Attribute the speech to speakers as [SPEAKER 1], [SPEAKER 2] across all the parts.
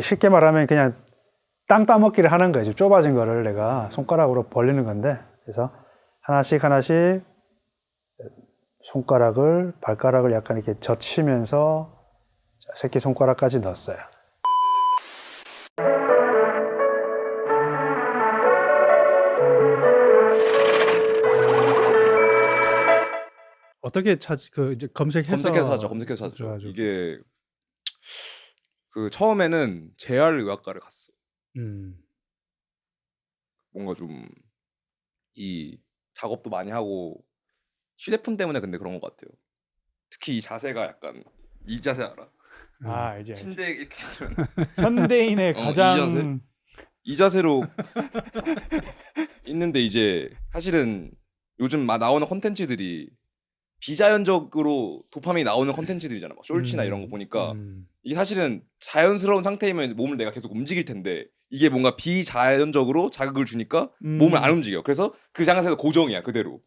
[SPEAKER 1] 쉽게 말하면 그냥 땅 따먹기를 하는 거예요. 좁아진 거를 내가 손가락으로 벌리는 건데, 그래서 하나씩 하나씩 손가락을, 발가락을 약간 이렇게 젖히면서 새끼손가락까지 넣었어요. 어떻게 이제
[SPEAKER 2] 검색해서 하죠.
[SPEAKER 1] 그래가지고.
[SPEAKER 2] 이게 그 처음에는 재활의학과를 갔어. 뭔가 좀 이 작업도 많이 하고 휴대폰 때문에 근데 그런 것 같아요. 특히 이 자세가 약간 이 자세 알아?
[SPEAKER 1] 이제
[SPEAKER 2] 침대 이렇게 있으면
[SPEAKER 1] 현대인의 가장
[SPEAKER 2] 이 자세로 있는데 이제 사실은 요즘 나오는 콘텐츠들이 비자연적으로 도파민이 나오는 콘텐츠들이잖아. 막 숄츠나 이런 거 보니까 이게 사실은 자연스러운 상태이면 몸을 내가 계속 움직일 텐데 이게 뭔가 비자연적으로 자극을 주니까 몸을 안 움직여. 그래서 그 자세가 고정이야 그대로.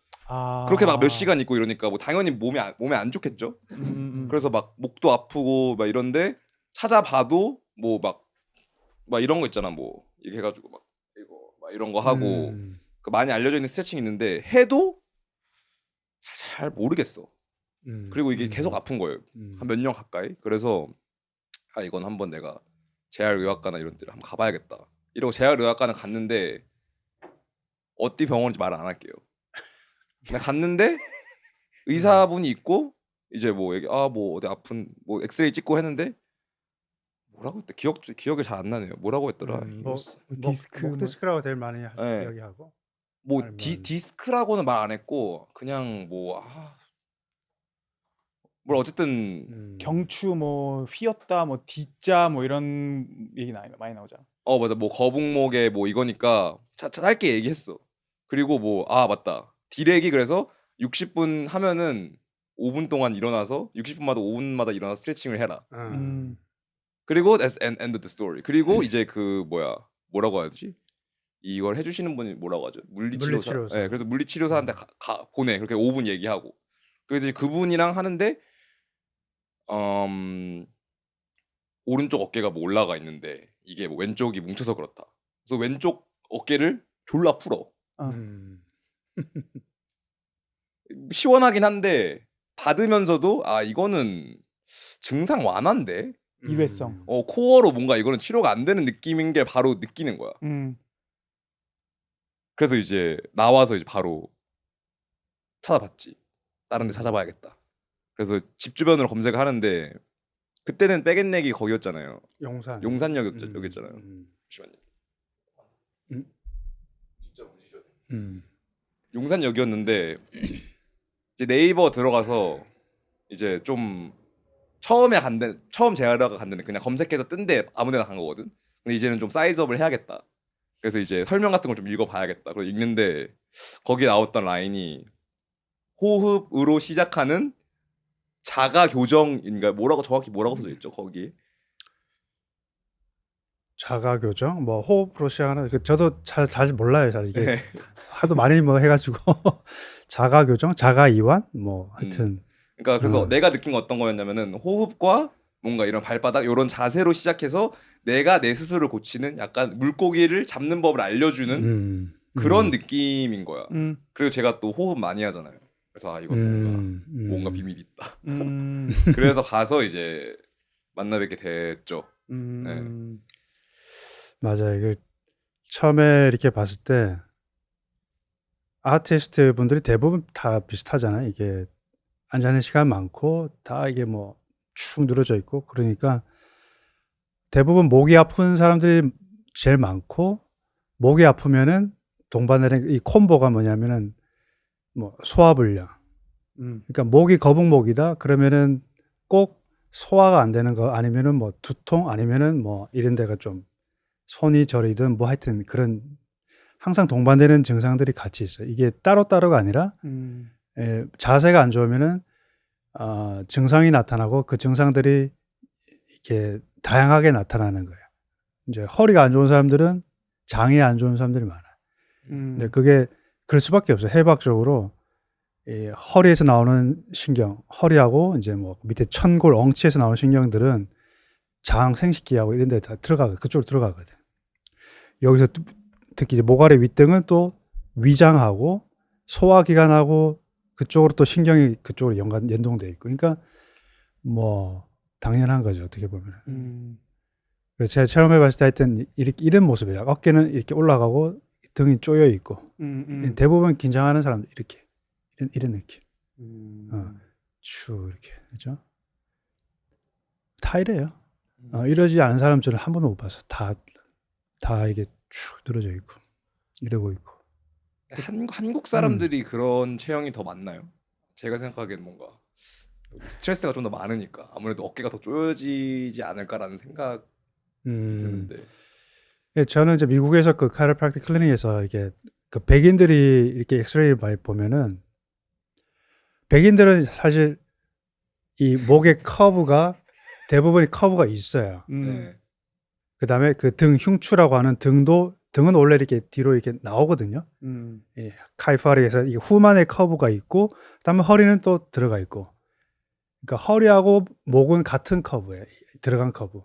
[SPEAKER 2] 그렇게 막 몇 시간 있고 이러니까 뭐 당연히 몸에 안 좋겠죠. 그래서 막 목도 아프고 막 이런데 찾아봐도 뭐 막 이런 거 있잖아. 뭐 이렇게 해가지고 막 이거 막 이런 거 하고 그 많이 알려져 있는 스트레칭 있는데 해도 잘 모르겠어. 그리고 이게 계속 아픈 거예요. 한 몇 년 가까이. 그래서 이건 한번 내가 재활의학과나 이런 데를 한번 가봐야겠다. 이러고 재활의학과는 갔는데 어디 병원인지 말을 안 할게요. 그냥 갔는데 의사분이 있고 이제 뭐 얘기 뭐 어디 아픈 뭐 엑스레이 찍고 했는데 뭐라고 했대? 기억이 잘 안 나네요. 뭐라고 했더라?
[SPEAKER 1] 디스크라고 제일 많이
[SPEAKER 2] 네.
[SPEAKER 1] 이야기하고
[SPEAKER 2] 뭐 디스크라고는 말 안 했고 그냥 뭐 뭘 어쨌든
[SPEAKER 3] 경추 뭐 휘었다 뭐 D자 뭐 이런 얘기 많이 나오잖아.
[SPEAKER 2] 맞아 뭐 거북목에 뭐 이거니까 짧게 얘기했어. 그리고 뭐 맞다 디렉이 그래서 60분 하면은 5분 동안 일어나서 60분마다 5분마다 일어나서 스트레칭을 해라. 그리고 that's end of the story. 그리고 이제 그 뭐라고 해야 되지? 이걸 해주시는 분이 뭐라고 하죠? 물리치료사. 네, 그래서 물리치료사한테 보내. 그렇게 5분 얘기하고. 그래서 이제 그분이랑 하는데 오른쪽 어깨가 뭐 올라가 있는데 이게 뭐 왼쪽이 뭉쳐서 그렇다. 그래서 왼쪽 어깨를 졸라 풀어. 시원하긴 한데 받으면서도 이거는 증상 완화인데
[SPEAKER 3] 일회성.
[SPEAKER 2] 코어로 뭔가 이거는 치료가 안 되는 느낌인 게 바로 느끼는 거야. 그래서 이제 나와서 이제 바로 찾아봤지. 다른 데 찾아봐야겠다. 그래서 집 주변으로 검색을 하는데 그때는 백앤넥이 거기였잖아요. 용산역이었잖아요. 잠시만요. 진짜 움직여야 돼. 용산역이었는데 이제 네이버 들어가서 이제 좀 처음 재활의학과 간 데는 그냥 검색해서 뜬데 아무데나 간 거거든. 근데 이제는 좀 사이즈업을 해야겠다. 그래서 이제 설명 같은 걸 좀 읽어봐야겠다. 그래서 읽는데 거기 나왔던 라인이 호흡으로 시작하는 자가 교정인가 정확히 뭐라고 써져 있죠 거기?
[SPEAKER 1] 자가 교정, 뭐 호흡으로 시작하는 저도 잘 몰라요. 잘 이게
[SPEAKER 2] 네.
[SPEAKER 1] 하도 많이 뭐 해가지고 자가 교정, 자가 이완, 뭐 하여튼.
[SPEAKER 2] 그러니까 그래서 내가 느낀 건 어떤 거였냐면은 호흡과 뭔가 이런 발바닥 이런 자세로 시작해서 내가 내 스스로를 고치는 약간 물고기를 잡는 법을 알려주는 그런 느낌인 거야. 그리고 제가 또 호흡 많이 하잖아요. 그래서 이건 뭔가 비밀이 있다. 그래서 가서 이제 만나 뵙게 됐죠. 네.
[SPEAKER 1] 맞아요. 이게 처음에 이렇게 봤을 때 아티스트 분들이 대부분 다 비슷하잖아요. 이게 앉아있는 시간 많고 다 이게 뭐 축 늘어져 있고 그러니까 대부분 목이 아픈 사람들이 제일 많고 목이 아프면은 동반되는 이 콤보가 뭐냐면은 뭐 소화불량. 그러니까 목이 거북목이다 그러면은 꼭 소화가 안 되는 거 아니면은 뭐 두통 아니면은 뭐 이런 데가 좀 손이 저리든 뭐 하여튼 그런 항상 동반되는 증상들이 같이 있어요. 이게 따로따로가 아니라 자세가 안 좋으면은 증상이 나타나고 그 증상들이 이렇게 다양하게 나타나는 거예요. 이제 허리가 안 좋은 사람들은 장이 안 좋은 사람들이 많아요. 근데 그게 그럴 수밖에 없어요. 해박적으로 이 허리에서 나오는 신경, 허리하고 이제 뭐 밑에 천골, 엉치에서 나오는 신경들은 장 생식기하고 이런 데 다 그쪽으로 들어가거든. 여기서 특히 이제 모가리 윗등은 또 위장하고 소화기관하고 그쪽으로 또 신경이 그쪽으로 연동돼 있고, 그러니까 뭐 당연한 거죠, 어떻게 보면. 그래서 제가 처음 해봤을 때 하여튼 이런 모습이에요. 어깨는 이렇게 올라가고 등이 쪼여 있고, 대부분 긴장하는 사람들 이렇게 이런 느낌. 쭉 이렇게, 그죠? 다 이래요. 이러지 않은 사람 저는 한 번도 못 봤어. 다 이게 쭉 늘어져 있고 이러고 있고.
[SPEAKER 2] 한국 사람들이 그런 체형이 더 많나요? 제가 생각하기엔 뭔가 스트레스가 좀 더 많으니까 아무래도 어깨가 더 쪼여지지 않을까라는 생각이 드는데.
[SPEAKER 1] 예, 저는 이제 미국에서 그 카이로프랙틱 클리닉에서 이게 그 백인들이 이렇게 엑스레이를 많이 보면은, 백인들은 사실 이 목의 커브가 대부분이 커브가 있어요.
[SPEAKER 2] 네.
[SPEAKER 1] 그다음에 그 등 흉추라고 하는 등은 원래 이렇게 뒤로 이렇게 나오거든요. 예, 카이파리에서 이게 후만의 커브가 있고, 그다음에 허리는 또 들어가 있고. 그러니까 허리하고 목은 같은 커브예요. 들어간 커브.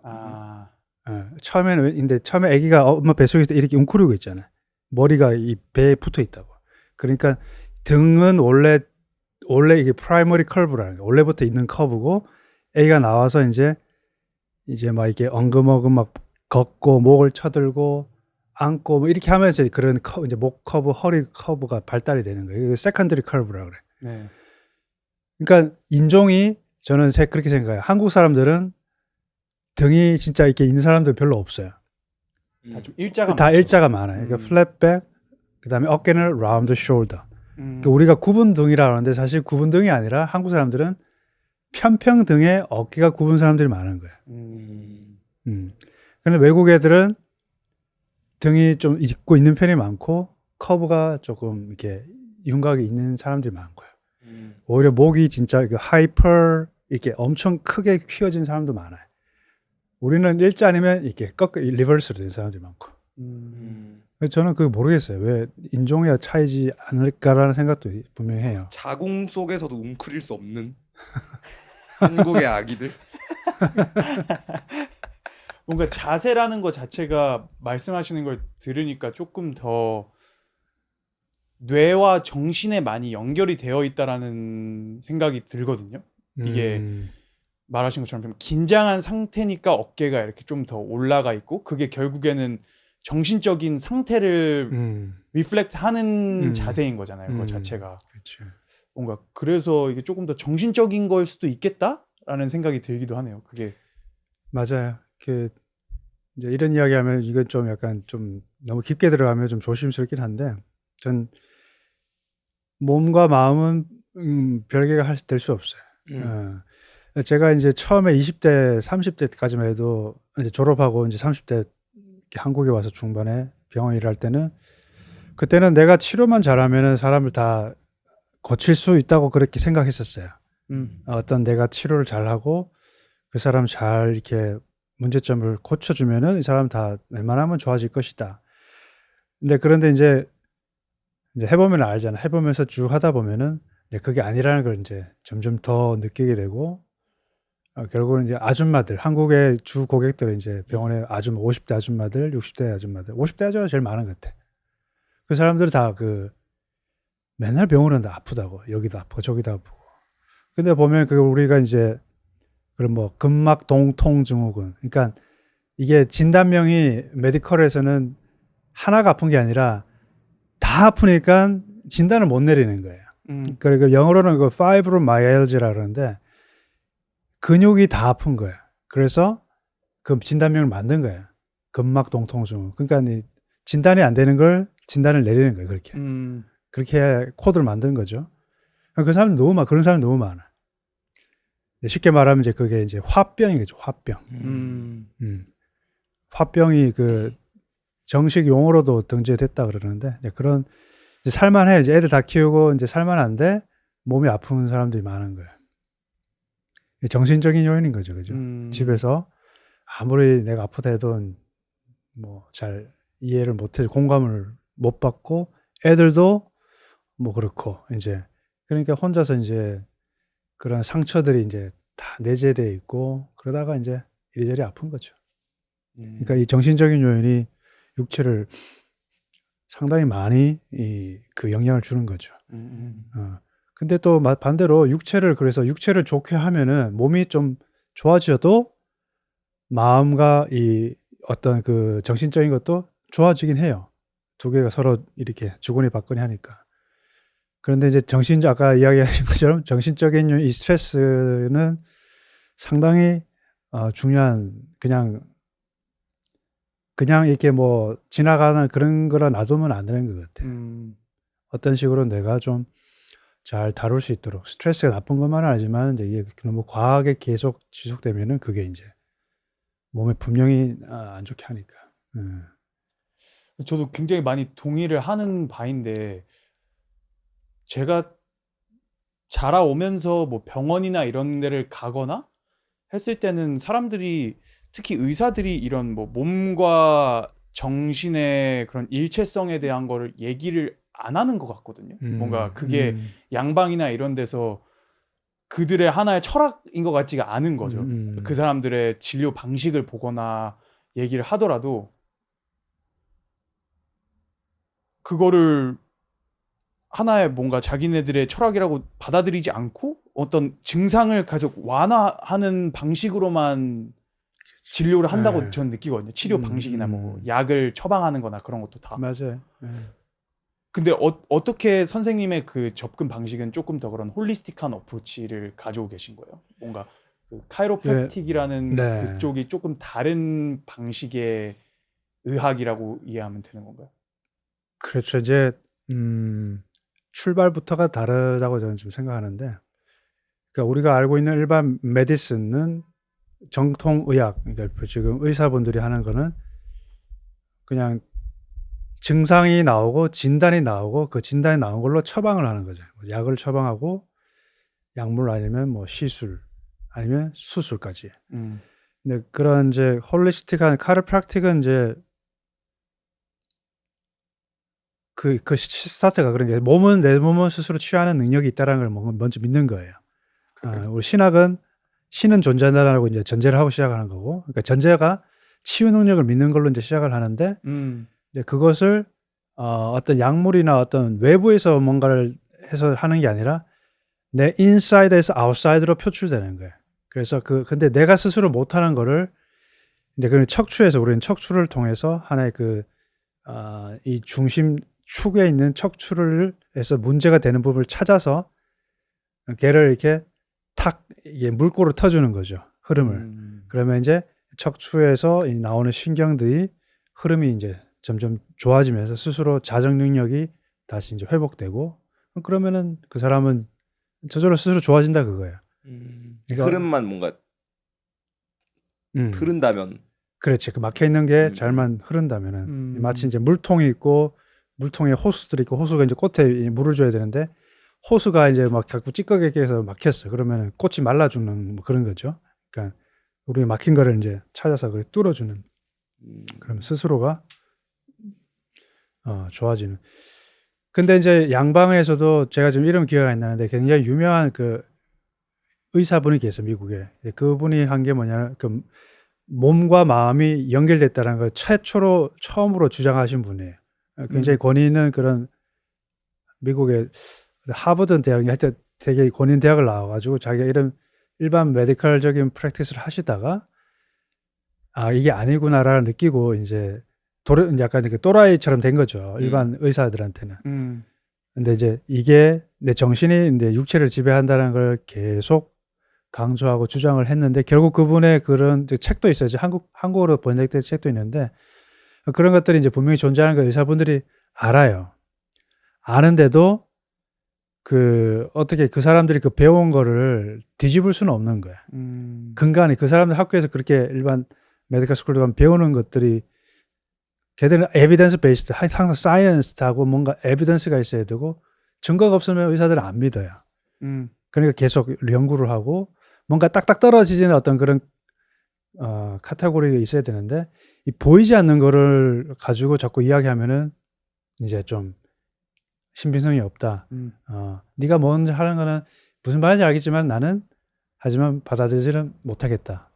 [SPEAKER 1] 처음에 아기가 엄마 뱃속에 있을 때 이렇게 웅크리고 있잖아요. 머리가 이 배에 붙어 있다고. 그러니까 등은 원래 이게 프라이머리 커브라는 거, 원래부터 있는 커브고, 아기가 나와서 이제 막 이렇게 엉금엉금 막 걷고 목을 쳐들고 안고 뭐 이렇게 하면서 그런 이제 목 커브, 허리 커브가 발달이 되는 거예요. 이게 세컨더리 커브라고 그래.
[SPEAKER 3] 네.
[SPEAKER 1] 그러니까 인종이, 저는 그렇게 생각해요. 한국 사람들은 등이 진짜 이렇게 있는 사람들 별로 없어요.
[SPEAKER 3] 다 좀 일자가
[SPEAKER 1] 다
[SPEAKER 3] 많죠.
[SPEAKER 1] 일자가 많아요. 그러니까 플랫백, 그다음에 어깨는 라운드 숄더. 그러니까
[SPEAKER 3] 음.
[SPEAKER 1] 우리가 구분등이라고 하는데 사실 구분등이 아니라 한국 사람들은 편평등에 어깨가 굽은 사람들이 많은 거예요. 그런데 외국 애들은 등이 좀 있고 있는 편이 많고 커브가 조금 이렇게 윤곽이 있는 사람들이 많고요. 오히려 목이 진짜 그 하이퍼 이렇게 엄청 크게 휘어진 사람도 많아요. 우리는 일자 아니면 이렇게 리버스로 된 사람들이 많고. 그래서 저는 그거 모르겠어요. 왜 인종의 차이지 않을까라는 생각도 분명히 해요.
[SPEAKER 2] 자궁 속에서도 웅크릴 수 없는 한국의 아기들.
[SPEAKER 3] 뭔가 자세라는 것 자체가 말씀하시는 걸 들으니까 조금 더 뇌와 정신에 많이 연결이 되어 있다라는 생각이 들거든요. 이게 말하신 것처럼 긴장한 상태니까 어깨가 이렇게 좀 더 올라가 있고, 그게 결국에는 정신적인 상태를 리플렉트 하는 자세인 거잖아요. 그거 자체가.
[SPEAKER 1] 그렇죠.
[SPEAKER 3] 뭔가 그래서 이게 조금 더 정신적인 걸 수도 있겠다라는 생각이 들기도 하네요. 그게
[SPEAKER 1] 맞아요. 이제 이런 이야기하면 이건 좀 약간 좀 너무 깊게 들어가면 좀 조심스럽긴 한데, 전 몸과 마음은 별개가 될 수 없어요. 제가 이제 처음에 20대, 30대까지만 해도 이제 졸업하고 이제 30대 한국에 와서 중반에 병원 일할 때는, 그때는 내가 치료만 잘하면은 사람을 다 고칠 수 있다고 그렇게 생각했었어요. 어떤 내가 치료를 잘하고 그 사람 잘 이렇게 문제점을 고쳐주면은 이 사람 다 웬만하면 좋아질 것이다. 그런데 이제 해보면 알잖아. 해보면서 쭉 하다 보면은 그게 아니라는 걸 이제 점점 더 느끼게 되고, 결국은 이제 아줌마들, 한국의 주 고객들은 이제 병원에 50대 아줌마들, 60대 아줌마들, 50대 아줌마가 제일 많은 것 같아. 그 사람들은 다 맨날 병원은 다 아프다고, 여기도 아프고 저기도 아프고. 근데 보면 우리가 이제 그런 뭐 근막 동통 증후군, 그러니까 이게 진단명이 메디컬에서는 하나가 아픈 게 아니라 다 아프니까 진단을 못 내리는 거예요. 그리고 영어로는 fibromyalgia라 그러는데 근육이 다 아픈 거예요. 그래서 그 진단명을 만든 거예요. 근막 동통 증후군. 그러니까 진단이 안 되는 걸 진단을 내리는 거예요. 그렇게 코드를 만든 거죠. 그 사람 그런 사람이 너무 많아. 쉽게 말하면 이제 그게 이제 화병이겠죠. 화병. 화병이 정식 용어로도 등재됐다 그러는데, 그런 이제 살만해. 이제 애들 다 키우고 이제 살만한데 몸이 아픈 사람들이 많은 거예요. 정신적인 요인인 거죠, 그죠? 집에서 아무리 내가 아프다 해도 뭐 잘 이해를 못해, 공감을 못 받고, 애들도 뭐 그렇고, 이제 그러니까 혼자서 이제 그런 상처들이 이제 다 내재되어 있고, 그러다가 이제 이리저리 아픈 거죠. 그러니까 이 정신적인 요인이 육체를 상당히 많이 그 영향을 주는 거죠. 근데 또 반대로 그래서 육체를 좋게 하면은 몸이 좀 좋아져도 마음과 이 어떤 그 정신적인 것도 좋아지긴 해요. 두 개가 서로 이렇게 주거니 받거니 하니까. 그런데 이제 아까 이야기하신 것처럼 정신적인 이 스트레스는 상당히 중요한 그냥 이렇게 뭐 지나가는 그런 거라 놔두면 안 되는 것 같아요. 어떤 식으로 내가 좀 잘 다룰 수 있도록 스트레스가 나쁜 것만은 아니지만 이제 이게 너무 과하게 계속 지속되면은 그게 이제 몸에 분명히 안 좋게 하니까.
[SPEAKER 3] 저도 굉장히 많이 동의를 하는 바인데 제가 자라오면서 뭐 병원이나 이런 데를 가거나 했을 때는 사람들이 특히 의사들이 이런 뭐 몸과 정신의 그런 일체성에 대한 거를 얘기를 안 하는 것 같거든요. 뭔가 그게 양방이나 이런 데서 그들의 하나의 철학인 것 같지가 않은 거죠. 그 사람들의 진료 방식을 보거나 얘기를 하더라도 그거를 하나의 뭔가 자기네들의 철학이라고 받아들이지 않고 어떤 증상을 계속 완화하는 방식으로만 진료를 한다고 저는 느끼거든요. 치료 방식이나 뭐 약을 처방하는 거나 그런 것도 다.
[SPEAKER 1] 맞아요.
[SPEAKER 3] 근데 어떻게 선생님의 그 접근 방식은 조금 더 그런 홀리스틱한 어프로치를 가지고 계신 거예요? 뭔가 그 카이로프랙틱이라는 그쪽이 조금 다른 방식의 의학이라고 이해하면 되는 건가요?
[SPEAKER 1] 그렇죠. 이제 출발부터가 다르다고 저는 좀 생각하는데, 그러니까 우리가 알고 있는 일반 메디슨은 정통 의학, 그러니까 지금 의사분들이 하는 거는 그냥 증상이 나오고 진단이 나오고 그 진단이 나온 걸로 처방을 하는 거죠. 약을 처방하고 약물 아니면 뭐 시술 아니면 수술까지. 근데 그런 이제 홀리스틱한 카이로프랙틱은 이제 그 스타트가 그런 게 내 몸은 스스로 치유하는 능력이 있다라는 걸 먼저 믿는 거예요. 우리 신은 존재한다라고 이제 전제를 하고 시작하는 거고, 그러니까 전제가 치유 능력을 믿는 걸로 이제 시작을 하는데, 이제 그것을 어떤 약물이나 어떤 외부에서 뭔가를 해서 하는 게 아니라 내 인사이드에서 아웃사이드로 표출되는 거예요. 그래서 근데 내가 스스로 못하는 거를 이제 그 우리는 척추를 통해서 하나의 이 중심 축에 있는 척추를 해서 문제가 되는 부분을 찾아서 걔를 이렇게 이게 물꼬를 터주는 거죠. 흐름을. 그러면 이제 척추에서 나오는 신경들이 흐름이 이제 점점 좋아지면서 스스로 자정 능력이 다시 이제 회복되고, 그러면은 그 사람은 저절로 스스로 좋아진다 그거예요.
[SPEAKER 2] 그러니까 흐름만 뭔가 흐른다면.
[SPEAKER 1] 그렇지. 그 막혀 있는 게 잘만 흐른다면은 마치 이제 물통이 있고 물통에 호스들이 있고 호수가 이제 꽃에 물을 줘야 되는데 호수가 이제 막 자꾸 찌꺼기게 해서 막혔어. 그러면 꽃이 말라 죽는 뭐 그런 거죠. 그러니까 우리 막힌 거를 이제 찾아서 그걸 뚫어주는. 그러면 스스로가 좋아지는. 근데 이제 양방에서도 제가 지금 이름 기억이 안 나는데 굉장히 유명한 그 의사분이 계세요, 미국에. 그분이 한 게 뭐냐, 그 몸과 마음이 연결됐다는 걸 처음으로 주장하신 분이에요. 굉장히 권위 있는 그런 미국의 하버드 대학이 하여튼 되게 권위 있는 대학을 나와가지고 자기가 이런 일반 메디컬적인 프랙티스를 하시다가 이게 아니구나라는 느끼고 이제 약간 그 또라이처럼 된 거죠. 일반 의사들한테는. 근데 이제 이게 내 정신이 이제 육체를 지배한다는 걸 계속 강조하고 주장을 했는데 결국 그분의 그런 책도 있어요. 한국어로 번역된 책도 있는데 그런 것들이 이제 분명히 존재하는 걸 의사분들이 알아요. 아는데도 어떻게 그 사람들이 그 배운 거를 뒤집을 수는 없는 거야. 근간이 그 사람들 학교에서 그렇게 일반 메디컬 스쿨도 가면 배우는 것들이 걔들은 에비던스 베이스드, 항상 사이언스하고 뭔가 에비던스가 있어야 되고 증거가 없으면 의사들은 안 믿어요. 그러니까 계속 연구를 하고 뭔가 딱딱 떨어지는 어떤 그런 카테고리가 있어야 되는데 이 보이지 않는 거를 가지고 자꾸 이야기하면은 이제 좀 신빙성이 없다. 네가 먼저 하는 거는 무슨 말인지 알겠지만 나는 하지만 받아들이지는 못하겠다.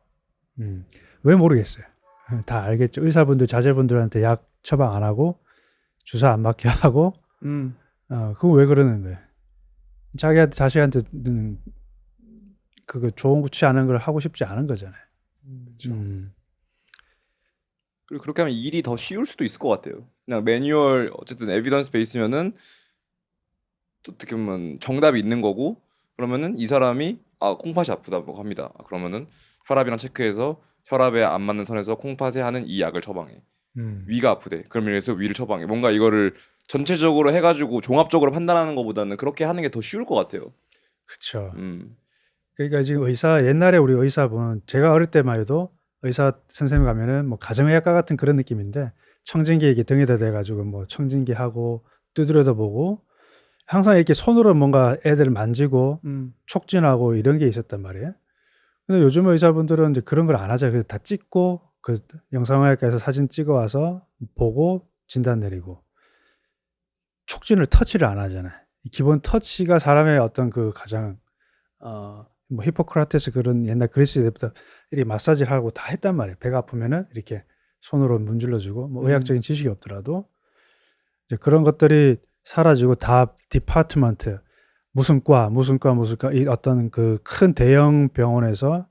[SPEAKER 1] 왜 모르겠어요. 다 알겠죠. 의사분들 자제분들한테 약 처방 안 하고 주사 안 맞게 하고 그거 왜 그러는 거예요? 자기한테 자식한테는 그거 좋은 거치 않은 걸 하고 싶지 않은 거잖아요.
[SPEAKER 3] 그렇죠.
[SPEAKER 2] 그리고 그렇게 하면 일이 더 쉬울 수도 있을 것 같아요. 그냥 매뉴얼 어쨌든 에비던스 베이스면은 어떻게 보면 정답이 있는 거고 그러면은 이 사람이 콩팥이 아프다고 합니다. 그러면은 혈압이랑 체크해서 혈압에 안 맞는 선에서 콩팥에 하는 이 약을 처방해. 위가 아프대. 그러면 그래서 위를 처방해. 뭔가 이거를 전체적으로 해가지고 종합적으로 판단하는 것보다는 그렇게 하는 게 더 쉬울 것 같아요.
[SPEAKER 1] 그렇죠. 그러니까 지금 옛날에 우리 의사분 제가 어릴 때만 해도 의사 선생님 가면은 뭐 가정의학과 같은 그런 느낌인데 청진기 이렇게 등에다 대가지고 뭐 청진기 하고 두드려다 보고 항상 이렇게 손으로 뭔가 애들 만지고 촉진하고 이런 게 있었단 말이에요. 근데 요즘 의사분들은 이제 그런 걸 안 하죠. 그래서 다 찍고 그 영상의학과에서 사진 찍어 와서 보고 진단 내리고 촉진을 터치를 안 하잖아요. 기본 터치가 사람의 어떤 그 가장 뭐 히포크라테스 그런 옛날 그리스 때부터 이렇게 마사지를 하고 다 했단 말이에요. 배가 아프면은 이렇게 손으로 문질러주고 뭐 의학적인 지식이 없더라도 이제 그런 것들이 사라지고 다 디파트먼트 무슨 과 이 어떤 그 큰 대형 병원에서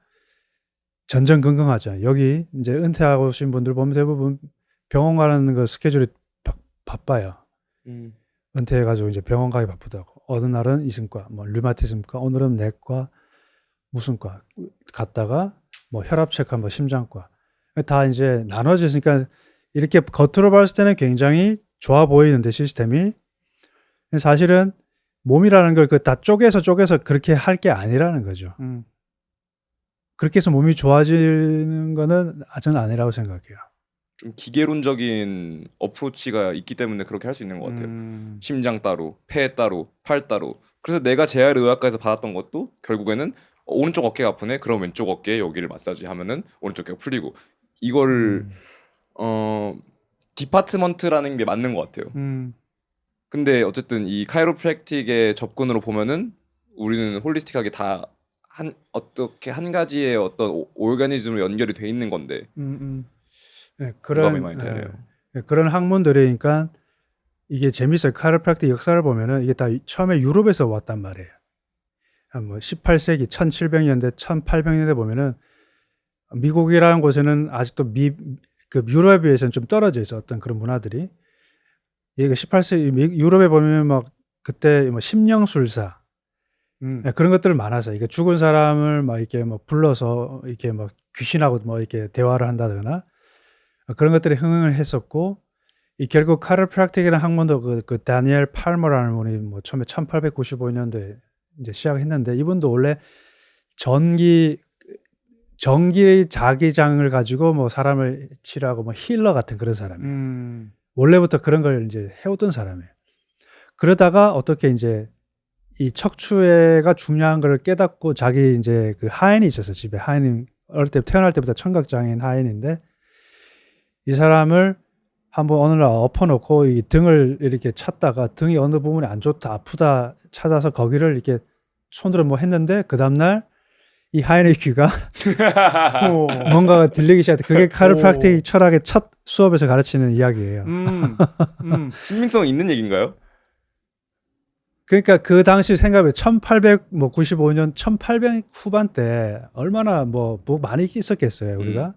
[SPEAKER 1] 전전긍긍하죠. 여기 이제 은퇴하고 오신 분들 보면 대부분 병원 가는 그 스케줄이 바빠요. 은퇴해가지고 이제 병원 가기 바쁘다고. 어느 날은 이승과, 뭐 류마티즘과, 오늘은 내과, 무슨 과 갔다가 뭐 혈압 체크, 뭐 심장과 다 이제 나눠지니까 이렇게 겉으로 봤을 때는 굉장히 좋아 보이는데 시스템이 사실은 몸이라는 걸 그 다 쪼개서 그렇게 할 게 아니라는 거죠. 그렇게 해서 몸이 좋아지는 거는 저는 아니라고 생각해요.
[SPEAKER 2] 좀 기계론적인 어프로치가 있기 때문에 그렇게 할 수 있는 것 같아요. 심장 따로, 폐 따로, 팔 따로. 그래서 내가 재활 의학과에서 받았던 것도 결국에는 오른쪽 어깨가 아프네. 그럼 왼쪽 어깨에 여기를 마사지 하면은 오른쪽 어깨가 풀리고 이거를 디파트먼트라는 게 맞는 것 같아요. 근데 어쨌든 이 카이로프랙틱의 접근으로 보면은 우리는 홀리스틱하게 다 어떻게 한 가지의 어떤 오르가니즘으로 연결이 돼 있는 건데
[SPEAKER 1] 네,
[SPEAKER 2] 공감이 많이 되네요.
[SPEAKER 1] 그런 학문들이니까 이게 재밌어요. 카이로프랙틱 역사를 보면은 이게 다 처음에 유럽에서 왔단 말이에요. 뭐 18세기 1700년대 1800년대 보면은 미국이라는 곳에는 아직도 그 유럽에 비해서는 좀 떨어져 있어 어떤 그런 문화들이. 얘가 18세기 유럽에 보면 막 그때 뭐 심령술사 그런 것들 많아서 이게 죽은 사람을 막 이렇게 뭐 불러서 이렇게 막 귀신하고 뭐 이렇게 대화를 한다거나 그런 것들이 흥행을 했었고 이 결국 카이로프랙틱이라는 학문도 그 다니엘 팔머라는 분이 뭐 처음에 1895년도에 이제 시작했는데 이분도 원래 전기 자기장을 가지고 뭐 사람을 치료하고 뭐 힐러 같은 그런 사람이에요. 원래부터 그런 걸 이제 해오던 사람이에요. 그러다가 어떻게 이제 이 척추가 중요한 걸 깨닫고 자기 이제 그 하인이 있어서 집에 하인이 어릴 때 태어날 때부터 청각장애인 하인인데 이 사람을 한번 어느 날 엎어놓고 이 등을 이렇게 찾다가 등이 어느 부분이 안 좋다 아프다 찾아서 거기를 이렇게 손으로 뭐 했는데 그 다음날 이 하인의 귀가 뭔가가 들리기 시작해. 그게 카이로프랙틱 철학의 첫 수업에서 가르치는 이야기예요.
[SPEAKER 2] 신빙성 있는 얘기인가요?
[SPEAKER 1] 그러니까 그 당시 생각해 1895년 1800 후반대 얼마나 뭐 많이 있었겠어요 우리가.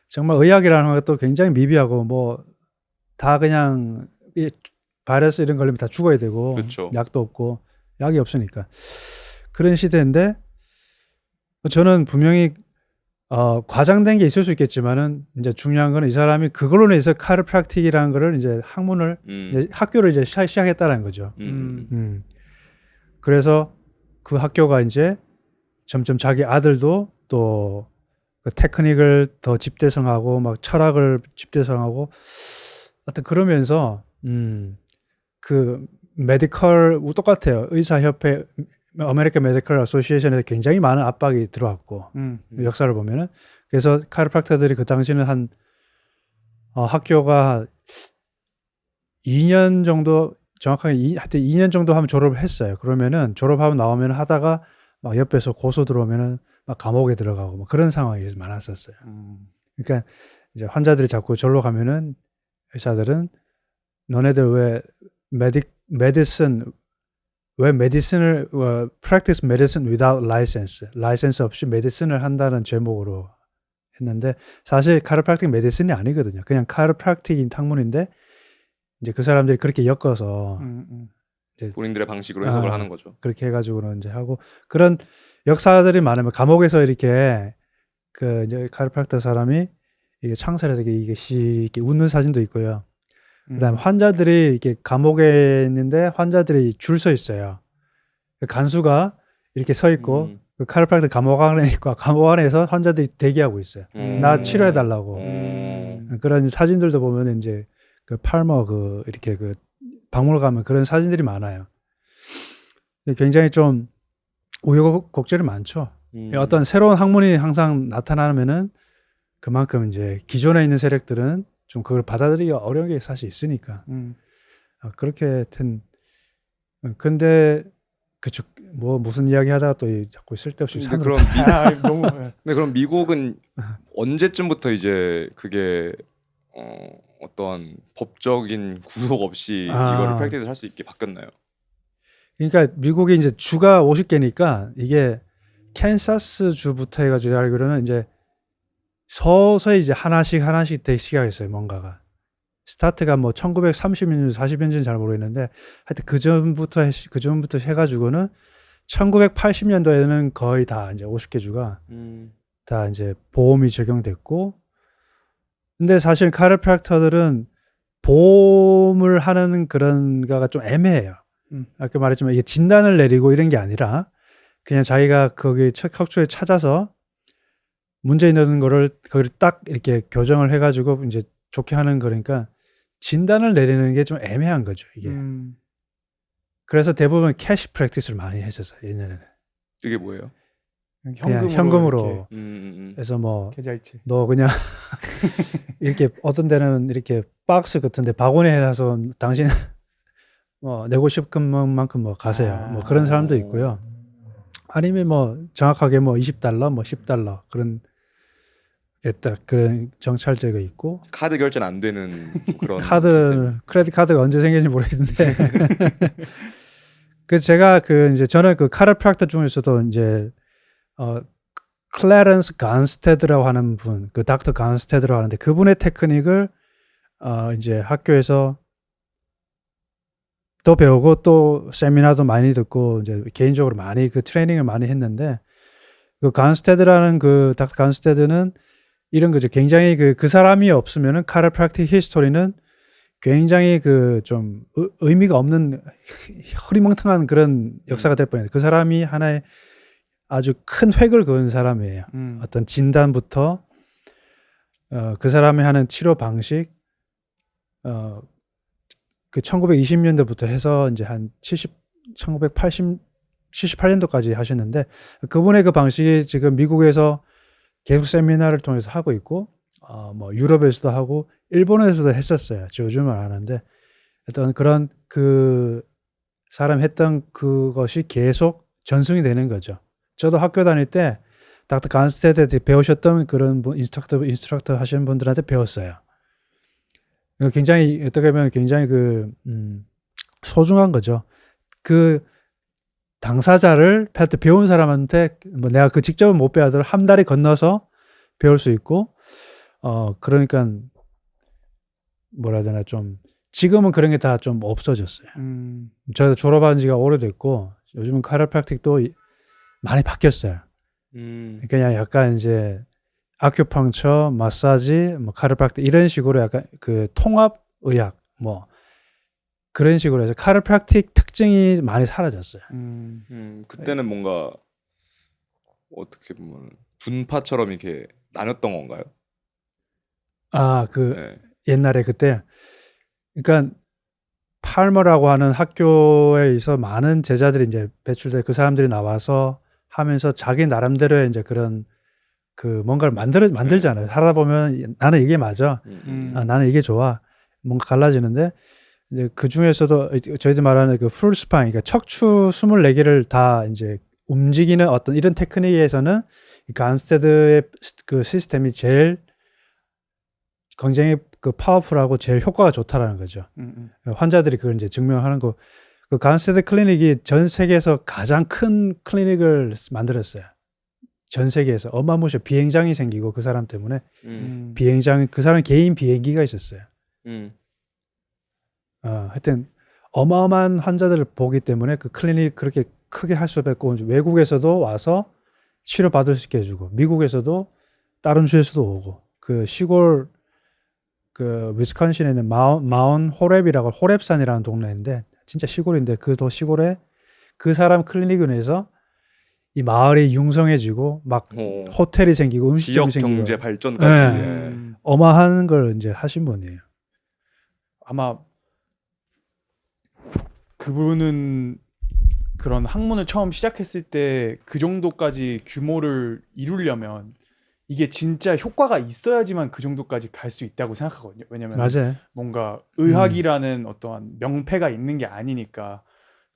[SPEAKER 1] 정말 의학이라는 것도 굉장히 미비하고 뭐 다 그냥 이 바이러스 이런 걸리면 다 죽어야 되고
[SPEAKER 2] 그렇죠.
[SPEAKER 1] 약도 없고 약이 없으니까 그런 시대인데 저는 분명히 과장된 게 있을 수 있겠지만은 이제 중요한 거는 이 사람이 그걸로 인해서 카이로프랙틱이라는 거를 이제 학문을 이제 학교를 이제 시작했다는 거죠. 그래서 그 학교가 이제 점점 자기 아들도 또 그 테크닉을 더 집대성하고 막 철학을 집대성하고 하여튼 그러면서 그 메디컬 똑같아요. 의사협회 아메리칸 메디컬 어소시에이션에서 굉장히 많은 압박이 들어왔고 역사를 보면은 그래서 카이로프랙터들이 그 당시는 한 학교가 2년 정도 정확하게 하여튼 2년 정도 하면 졸업을 했어요. 그러면은 졸업하고 나오면 하다가 막 옆에서 고소 들어오면은 막 감옥에 들어가고 뭐 그런 상황이 많았었어요. 그러니까 이제 환자들이 자꾸 절로 가면은 의사들은 너네들 왜 메디슨을 practice medicine without license 없이 메디슨을 한다는 제목으로 했는데 사실 chiropractic 메디슨이 아니거든요. 그냥 chiropractic인 학문인데 이제 그 사람들이 그렇게 엮어서
[SPEAKER 2] 본인들의 방식으로 해석을 하는 거죠.
[SPEAKER 1] 그렇게 해가지고는 이제 하고 그런 역사들이 많으면 감옥에서 이렇게 그 이제 chiropractor 사람이 이게 창살에서 이게 웃는 사진도 있고요. 그다음 환자들이 이렇게 감옥에 있는데 환자들이 줄 서 있어요. 간수가 이렇게 서 있고 그 카르팍터 감옥 안에 있고 감옥 안에서 환자들이 대기하고 있어요. 나 치료해 달라고. 그런 사진들도 보면 이제 그 팔머 그 이렇게 그 박물관 가면 그런 사진들이 많아요. 굉장히 좀 우여곡절이 많죠. 어떤 새로운 학문이 항상 나타나면은 그만큼 이제 기존에 있는 세력들은 좀 그걸 받아들이기가 어려운 게 사실 있으니까 그렇게 된 근데 그쵸 뭐 무슨 이야기 하다가 또 자꾸 쓸데없이
[SPEAKER 2] 근데
[SPEAKER 1] 산으로
[SPEAKER 2] 근데 그럼 미국은 언제쯤부터 이제 그게 어떤 법적인 구속 없이 이거를 프랙티스 할 수 있게 바뀌었나요?
[SPEAKER 1] 그러니까 미국이 이제 주가 50개니까 이게 캔사스 주부터 해가지고 알기로는 이제 서서히 이제 하나씩 되기 시작했어요. 뭔가가 스타트가 뭐 1930년 40년쯤 잘 모르겠는데 하여튼 그 전부터 해가지고는 1980년도에는 거의 다 이제 50개 주가 다 이제 보험이 적용됐고 근데 사실 카르프랙터들은 보험을 하는 그런 거가 좀 애매해요. 아까 말했지만 이게 진단을 내리고 이런 게 아니라 그냥 자기가 거기 척추에 찾아서 문제 있는 거를 거기를 딱 이렇게 교정을 해가지고 이제 좋게 하는 거니까 진단을 내리는 게 좀 애매한 거죠 이게. 그래서 대부분 캐시 프랙티스를 많이 했었어요 예전에는.
[SPEAKER 2] 이게 뭐예요?
[SPEAKER 1] 그냥 현금으로. 그래서 뭐
[SPEAKER 3] 계좌이체.
[SPEAKER 1] 너 그냥 이렇게 어떤 데는 이렇게 박스 같은데 바구니에 해놔서 당신 뭐 내고 싶은 만큼 뭐 가세요. 뭐 그런 사람도 있고요. 아니면 뭐 정확하게 뭐 $20, 뭐 $10 그런 정찰제가 있고
[SPEAKER 2] 카드 결제는 안 되는 그런
[SPEAKER 1] 크레딧 카드가 언제 생겼는지 모르겠는데 그 제가 그 이제 저는 그 카르프랙터 중에서도 이제 클래런스 간스테드라고 하는 분, 그 닥터 간스테드라고 하는데 그분의 테크닉을 이제 학교에서 또 배우고 또 세미나도 많이 듣고 이제 개인적으로 많이 그 트레이닝을 많이 했는데 그 간스테드라는 그 닥터 간스테드는 이런 거죠. 굉장히 그 사람이 없으면은 카르프랙틱 히스토리는 굉장히 그 좀 의미가 없는 허리멍텅한 그런 역사가 될 뻔해요. 그 사람이 하나의 아주 큰 획을 그은 사람이에요. 어떤 진단부터 그 사람이 하는 치료 방식 그 1920년대부터 해서 이제 한 78년도까지 하셨는데 그분의 그 방식이 지금 미국에서 계속 세미나를 통해서 하고 있고 뭐 유럽에서도 하고 일본에서도 했었어요. 요즘은 안 하는데 어떤 그런 그 사람 했던 그것이 계속 전승이 되는 거죠. 저도 학교 다닐 때 닥터 간스테드 배우셨던 그런 인스트럭터 하시는 분들한테 배웠어요. 굉장히 어떻게 보면 굉장히 그 소중한 거죠. 그 당사자를 배운 사람한테 뭐 내가 그 직접은 못 배워도 한 다리 건너서 배울 수 있고 그러니까 뭐라 해야 되나 좀 지금은 그런 게 다 좀 없어졌어요. 저도 졸업한 지가 오래됐고 요즘은 카이로프랙틱도 많이 바뀌었어요. 그냥 약간 이제 아큐펑처, 마사지, 뭐 카이로프랙틱 이런 식으로 약간 그 통합 의학 뭐 그런 식으로 해서 카이로프랙틱 특징이 많이 사라졌어요.
[SPEAKER 2] 그때는 뭔가 어떻게 보면 분파처럼 이렇게 나눴던 건가요?
[SPEAKER 1] 네. 옛날에 그때 그러니까 팔머라고 하는 학교에서 많은 제자들이 이제 배출돼 그 사람들이 나와서 하면서 자기 나름대로의 이제 그런 그 뭔가를 만들잖아요. 하다 보면 나는 이게 맞아. 나는 이게 좋아. 뭔가 갈라지는데 이제 그 중에서도 저희들 말하는 그 풀 스파인, 그러니까 척추 24개를 다 이제 움직이는 어떤 이런 테크닉에서는 이 간스테드의 그 시스템이 제일 굉장히 그 파워풀하고 제일 효과가 좋다라는 거죠. 환자들이 그걸 이제 증명하는 거. 그 간스테드 클리닉이 전 세계에서 가장 큰 클리닉을 만들었어요. 전 세계에서 어마무시 비행장이 생기고 그 사람 때문에 비행장 그 사람 개인 비행기가 있었어요. 하여튼 어마어마한 환자들을 보기 때문에 그 클리닉 그렇게 크게 할 수밖에 없고 외국에서도 와서 치료 받을 수 있게 해주고 미국에서도 다른 주에서도 오고 그 시골 그 위스콘신에 있는 마운 호랩이라고 호랩산이라는 동네인데 진짜 시골인데 그 도 시골에 그 사람 클리닉을 해서 이 마을이 융성해지고 막 호텔이 생기고 음식점이
[SPEAKER 2] 지역
[SPEAKER 1] 생기고
[SPEAKER 2] 경제 발전까지.
[SPEAKER 1] 네. 어마한 걸 이제 하신 분이에요.
[SPEAKER 3] 아마 그분은 그런 학문을 처음 시작했을 때 그 정도까지 규모를 이루려면 이게 진짜 효과가 있어야지만 그 정도까지 갈 수 있다고 생각하거든요. 왜냐면
[SPEAKER 1] 맞아요.
[SPEAKER 3] 뭔가 의학이라는 어떠한 명패가 있는 게 아니니까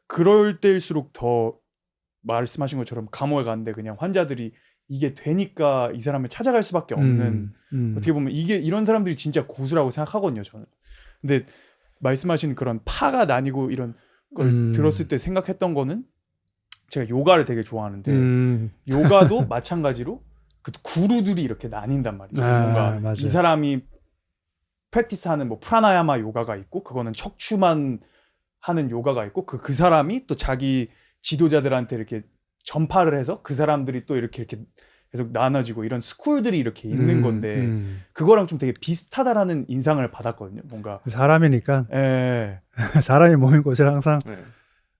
[SPEAKER 3] 그럴 때일수록 더 말씀하신 것처럼 감옥에 가는데 그냥 환자들이 이게 되니까 이 사람을 찾아갈 수밖에 없는 어떻게 보면 이게 이런 사람들이 진짜 고수라고 생각하거든요. 저는. 근데 말씀하신 그런 파가 나뉘고 이런 걸 들었을 때 생각했던 거는 제가 요가를 되게 좋아하는데 요가도 마찬가지로 그 구루들이 이렇게 나뉜단 말이죠. 뭔가
[SPEAKER 1] 맞아요.
[SPEAKER 3] 이 사람이 프랙티스하는 뭐 프라나야마 요가가 있고 그거는 척추만 하는 요가가 있고 그 사람이 또 자기 지도자들한테 이렇게 전파를 해서 그 사람들이 또 이렇게 계속 나눠지고 이런 스쿨들이 이렇게 있는 건데 그거랑 좀 되게 비슷하다라는 인상을 받았거든요. 뭔가
[SPEAKER 1] 사람이니까
[SPEAKER 3] 예.
[SPEAKER 1] 사람이 모인 곳에 항상
[SPEAKER 2] 네.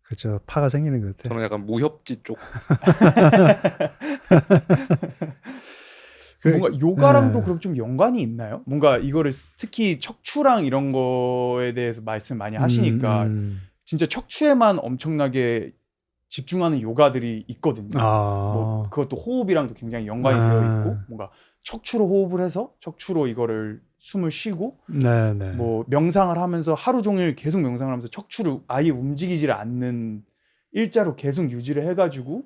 [SPEAKER 1] 그렇죠 파가 생기는 것 같아요.
[SPEAKER 2] 저는 약간 무협지 쪽.
[SPEAKER 3] 뭔가 요가랑도
[SPEAKER 1] 네.
[SPEAKER 3] 그럼 좀 연관이 있나요? 뭔가 이거를 특히 척추랑 이런 거에 대해서 말씀 많이 하시니까 진짜 척추에만 엄청나게 집중하는 요가들이 있거든요. 뭐 그것도 호흡이랑도 굉장히 연관이 되어 있고 뭔가 척추로 호흡을 해서 척추로 이거를 숨을 쉬고
[SPEAKER 1] 네네.
[SPEAKER 3] 뭐 명상을 하면서 하루 종일 계속 명상을 하면서 척추를 아예 움직이질 않는 일자로 계속 유지를 해가지고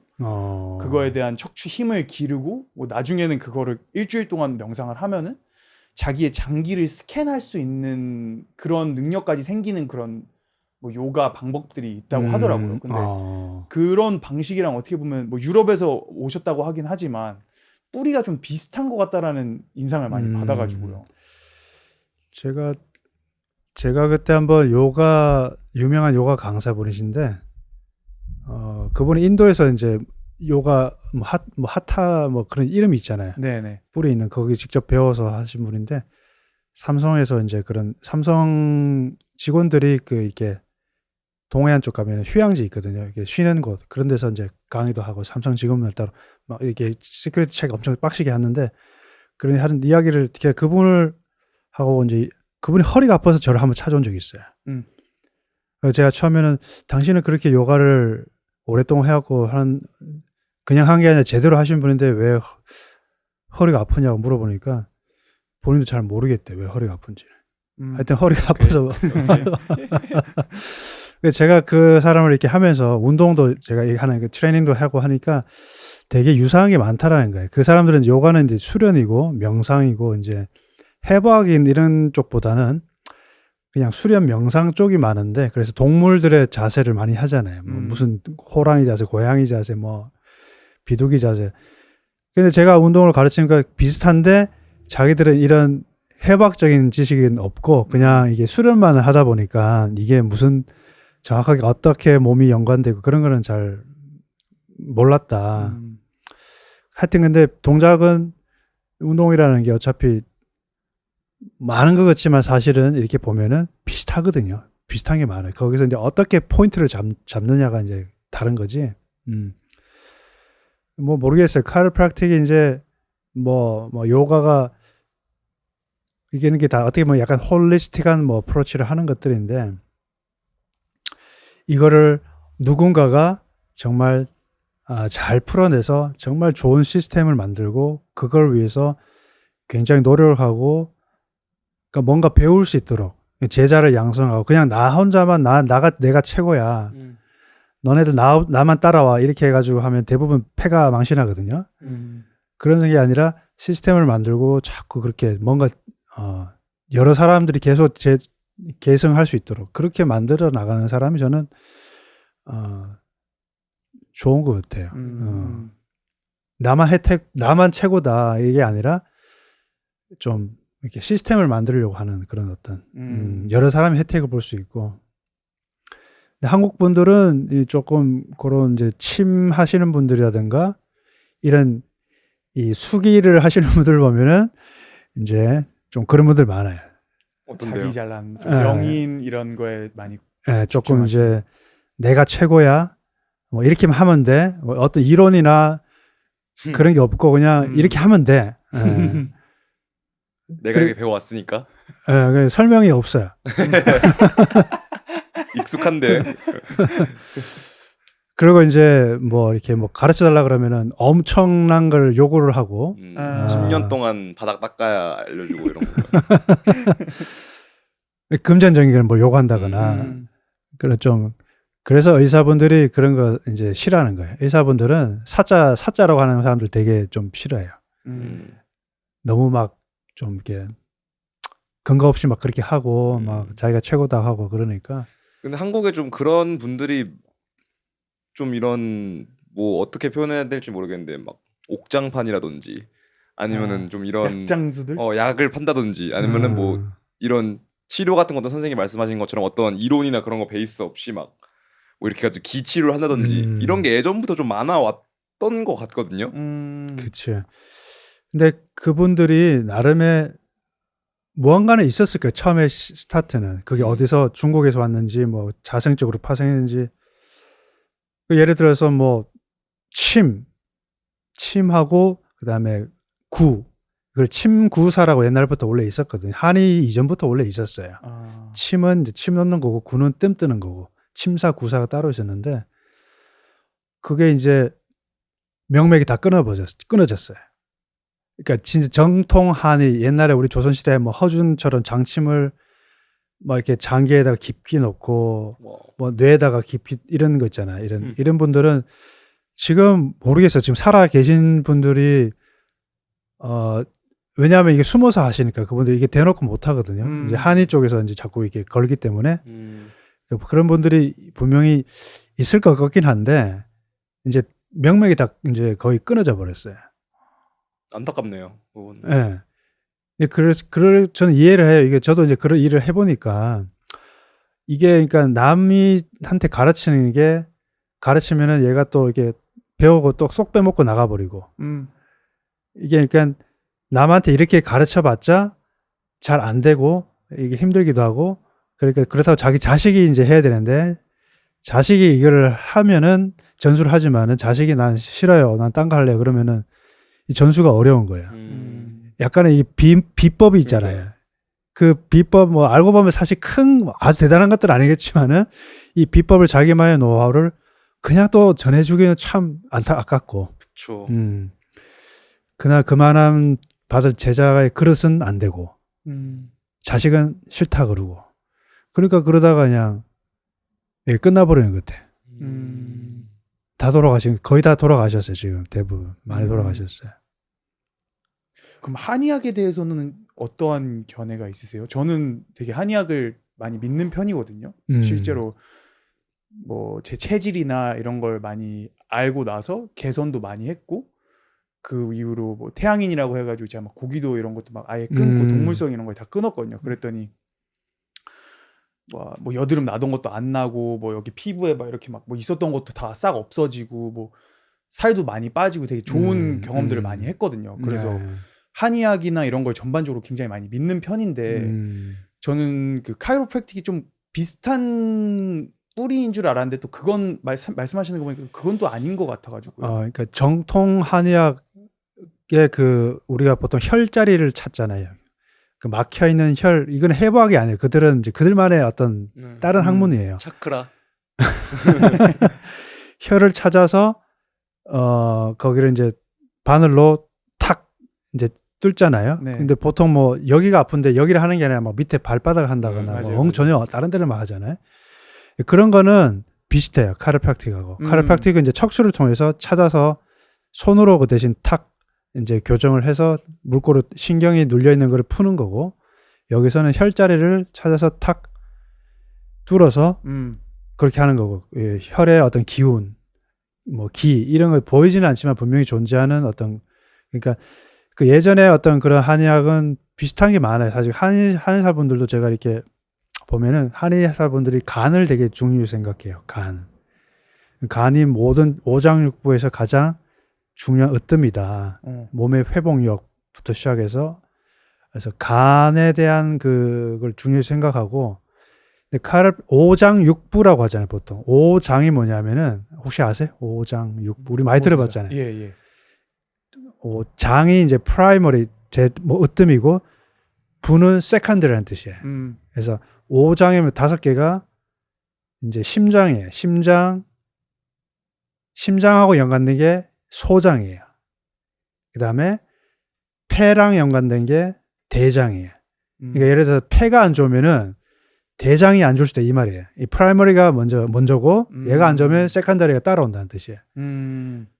[SPEAKER 3] 그거에 대한 척추 힘을 기르고 뭐 나중에는 그거를 일주일 동안 명상을 하면은 자기의 장기를 스캔할 수 있는 그런 능력까지 생기는 그런 뭐 요가 방법들이 있다고 하더라고요. 근데 그런 방식이랑 어떻게 보면 뭐 유럽에서 오셨다고 하긴 하지만 뿌리가 좀 비슷한 것 같다라는 인상을 많이 받아가지고요.
[SPEAKER 1] 제가 그때 한번 유명한 요가 강사분이신데 그분이 인도에서 이제 요가 뭐 하타 뭐 그런 이름이 있잖아요.
[SPEAKER 3] 네네.
[SPEAKER 1] 뿌리 있는 거기 직접 배워서 하신 분인데 삼성에서 이제 그런 삼성 직원들이 그 이렇게 동해안 쪽 가면 휴양지 있거든요. 이게 쉬는 곳 그런 데서 이제 강의도 하고 삼성 직원들 따로 막 이렇게 시큐리티 체크 엄청 빡시게 하는데 그런 하는 이야기를 그분을 하고 이제 그분이 허리가 아파서 저를 한번 찾아온 적이 있어요. 제가 처음에는 당신은 그렇게 요가를 오랫동안 해왔고 그냥 한 게 아니라 제대로 하신 분인데 왜 허리가 아프냐고 물어보니까 본인도 잘 모르겠대 왜 허리가 아픈지. 하여튼 허리가 아파서 제가 그 사람을 이렇게 하면서 운동도 제가 하는 그 트레이닝도 하고 하니까 되게 유사한 게 많다라는 거예요. 그 사람들은 요가는 이제 수련이고 명상이고 이제 해부학인 이런 쪽보다는 그냥 수련 명상 쪽이 많은데 그래서 동물들의 자세를 많이 하잖아요. 뭐 무슨 호랑이 자세, 고양이 자세, 뭐 비둘기 자세. 근데 제가 운동을 가르치니까 비슷한데 자기들은 이런 해부학적인 지식은 없고 그냥 이게 수련만 하다 보니까 이게 무슨 정확하게 어떻게 몸이 연관되고 그런 거는 잘 몰랐다. 하여튼 근데 동작은 운동이라는 게 어차피 많은 것 같지만 사실은 이렇게 보면은 비슷하거든요. 비슷한 게 많아요. 거기서 이제 어떻게 포인트를 잡느냐가 이제 다른 거지. 뭐 모르겠어요. 카이로프랙틱이 이제 뭐 요가가 이게 다 어떻게 보면 약간 홀리스틱한 뭐 어프로치를 하는 것들인데 이거를 누군가가 정말 잘 풀어내서 정말 좋은 시스템을 만들고 그걸 위해서 굉장히 노력을 하고 그러니까 뭔가 배울 수 있도록 제자를 양성하고 그냥 나 혼자만 내가 최고야. 너네들 나만 따라와 이렇게 해가지고 하면 대부분 패가 망신하거든요. 그런 게 아니라 시스템을 만들고 자꾸 그렇게 뭔가 여러 사람들이 계속 계승할 수 있도록 그렇게 만들어 나가는 사람이 저는 좋은 것 같아요. 나만 최고다 이게 아니라 좀 이렇게 시스템을 만들려고 하는 그런 어떤 여러 사람의 혜택을 볼 수 있고. 근데 한국 분들은 조금 그런 이제 침 하시는 분들이라든가 이런 이 수기를 하시는 분들 보면은 이제 좀 그런 분들 많아요.
[SPEAKER 2] 어떤데요?
[SPEAKER 3] 자기 잘난 좀 명인 이런 거에 많이
[SPEAKER 1] 조금 이제 내가 최고야 뭐 이렇게만 하면 돼. 뭐 어떤 이론이나 그런 게 없고 그냥 이렇게 하면 돼.
[SPEAKER 2] 내가 이렇게 배워왔으니까
[SPEAKER 1] 설명이 없어요.
[SPEAKER 2] 익숙한데.
[SPEAKER 1] 그리고 이제 뭐 이렇게 뭐 가르쳐 달라 그러면은 엄청난 걸 요구를 하고
[SPEAKER 2] 10년 동안 바닥 닦아야 알려주고 이런 거.
[SPEAKER 1] 금전적인 걸 뭐 요구한다거나 그런 좀 그래서 의사분들이 그런 거 이제 싫어하는 거예요. 의사분들은 사자라고 하는 사람들 되게 좀 싫어해요. 너무 막 좀 이렇게 근거 없이 막 그렇게 하고 막 자기가 최고다 하고 그러니까.
[SPEAKER 2] 근데 한국에 좀 그런 분들이 좀 이런 뭐 어떻게 표현해야 될지 모르겠는데 막 옥장판이라든지 아니면은 좀 이런
[SPEAKER 3] 약장수들
[SPEAKER 2] 약을 판다든지 아니면은 뭐 이런 치료 같은 것도 선생님이 말씀하신 것처럼 어떤 이론이나 그런 거 베이스 없이 막 뭐 이렇게 가지고 기치료를 한다든지 이런 게 예전부터 좀 많아 왔던 것 같거든요.
[SPEAKER 1] 그치. 근데 그분들이 나름의 무언가는 있었을 거예요. 처음에 스타트는 그게 어디서 중국에서 왔는지 뭐 자생적으로 파생했는지. 예를 들어서 뭐 침하고 그다음에 그걸 침구사라고 옛날부터 원래 있었거든요. 한의 이전부터 원래 있었어요. 침은 이제 침 넣는 거고 구는 뜸 뜨는 거고 침사 구사가 따로 있었는데 그게 이제 명맥이 다 끊어졌어요. 그러니까 진짜 정통 한의 옛날에 우리 조선시대에 뭐 허준처럼 장침을 뭐 이렇게 장기에다가 깊이 넣고 뭐 뇌에다가 깊이 이런 거 있잖아요. 이런 분들은 지금 모르겠어요. 지금 살아 계신 분들이 왜냐하면 이게 숨어서 하시니까 그분들이 이게 대놓고 못 하거든요. 이제 한의 쪽에서 이제 자꾸 이렇게 걸기 때문에 그런 분들이 분명히 있을 것 같긴 한데 이제 명맥이 다 이제 거의 끊어져 버렸어요.
[SPEAKER 2] 안타깝네요.
[SPEAKER 1] 예. 그래서 저는 이해를 해요. 이게 저도 이제 그런 일을 해보니까 이게 그러니까 남이한테 가르치면은 얘가 또 이게 배우고 또 쏙 빼먹고 나가버리고 이게 그러니까 남한테 이렇게 가르쳐봤자 잘 안 되고 이게 힘들기도 하고 그러니까 그렇다고 자기 자식이 이제 해야 되는데 자식이 이걸 하면은 전수를 하지만은 자식이 난 싫어요. 난 딴 거 할래. 그러면은 이 전수가 어려운 거예요. 약간의 이 비법이 있잖아요. 그 비법 뭐 알고 보면 사실 큰 아주 대단한 것들은 아니겠지만은 이 비법을 자기만의 노하우를 그냥 또 전해주기는 참 아깝고.
[SPEAKER 2] 그렇죠.
[SPEAKER 1] 그날 그만한 받을 제자의 그릇은 안 되고 자식은 싫다 그러고 그러니까 그러다가 그냥 끝나버리는 것 같아. 거의 다 돌아가셨어요. 지금 대부분 많이 돌아가셨어요.
[SPEAKER 3] 그럼 한의학에 대해서는 어떠한 견해가 있으세요? 저는 되게 한의학을 많이 믿는 편이거든요. 실제로 뭐 제 체질이나 이런 걸 많이 알고 나서 개선도 많이 했고 그 이후로 뭐 태양인이라고 해가지고 제가 막 고기도 이런 것도 막 아예 끊고 동물성 이런 걸 다 끊었거든요. 그랬더니 뭐 여드름 나던 것도 안 나고 뭐 여기 피부에 막 이렇게 막 뭐 있었던 것도 다 싹 없어지고 뭐 살도 많이 빠지고 되게 좋은 경험들을 많이 했거든요. 그래서 한의학이나 이런 걸 전반적으로 굉장히 많이 믿는 편인데 저는 그 카이로프랙틱이 좀 비슷한 뿌리인 줄 알았는데 또 그건 말씀하시는 거 보니까 그건 또 아닌 것 같아가지고요.
[SPEAKER 1] 그러니까 정통 한의학의 그 우리가 보통 혈자리를 찾잖아요. 그 막혀 있는 혈 이건 해부학이 아니에요. 그들은 이제 그들만의 어떤 다른 학문이에요.
[SPEAKER 2] 차크라.
[SPEAKER 1] 혈을 찾아서 거기를 이제 바늘로 탁 이제 뚫잖아요.
[SPEAKER 3] 네.
[SPEAKER 1] 근데 보통 뭐 여기가 아픈데 여기를 하는 게 아니라 막 밑에 발바닥을 한다거나 뭐 전혀 다른 데를 막 하잖아요. 그런 거는 비슷해요. 카이로프랙틱하고. 카이로프랙틱은 이제 척추를 통해서 찾아서 손으로 그 대신 탁 이제 교정을 해서 물꼬로 신경이 눌려 있는 걸 푸는 거고 여기서는 혈자리를 찾아서 탁 뚫어서 그렇게 하는 거고 예, 혈의 어떤 기운, 뭐 기 이런 걸 보이지는 않지만 분명히 존재하는 어떤 그러니까 그 예전에 어떤 그런 한의학은 비슷한 게 많아요. 사실 한의사분들도 제가 이렇게 보면은 한의사분들이 간을 되게 중요히 생각해요. 간이 모든 오장육부에서 가장 중요한 으뜸이다. 몸의 회복력부터 시작해서 그래서 간에 대한 그걸 중요히 생각하고 근데 오장육부라고 하잖아요. 보통 오장이 뭐냐면은 혹시 아세요? 오장육부 우리 많이 들어봤잖아요.
[SPEAKER 3] 예.
[SPEAKER 1] 장이 이제 프라이머리 뭐 으뜸이고 부는 세컨드라는 뜻이에요. 그래서 오장이면 5개가 이제 심장이에요. 심장하고 연관된 게 소장이에요. 그다음에 폐랑 연관된 게 대장이에요. 그러니까 예를 들어서 폐가 안 좋으면은 대장이 안 좋을 수도 있다 이 말이에요. 이 프라이머리가 먼저고 얘가 안 좋으면 세컨더리가 따라온다는 뜻이에요.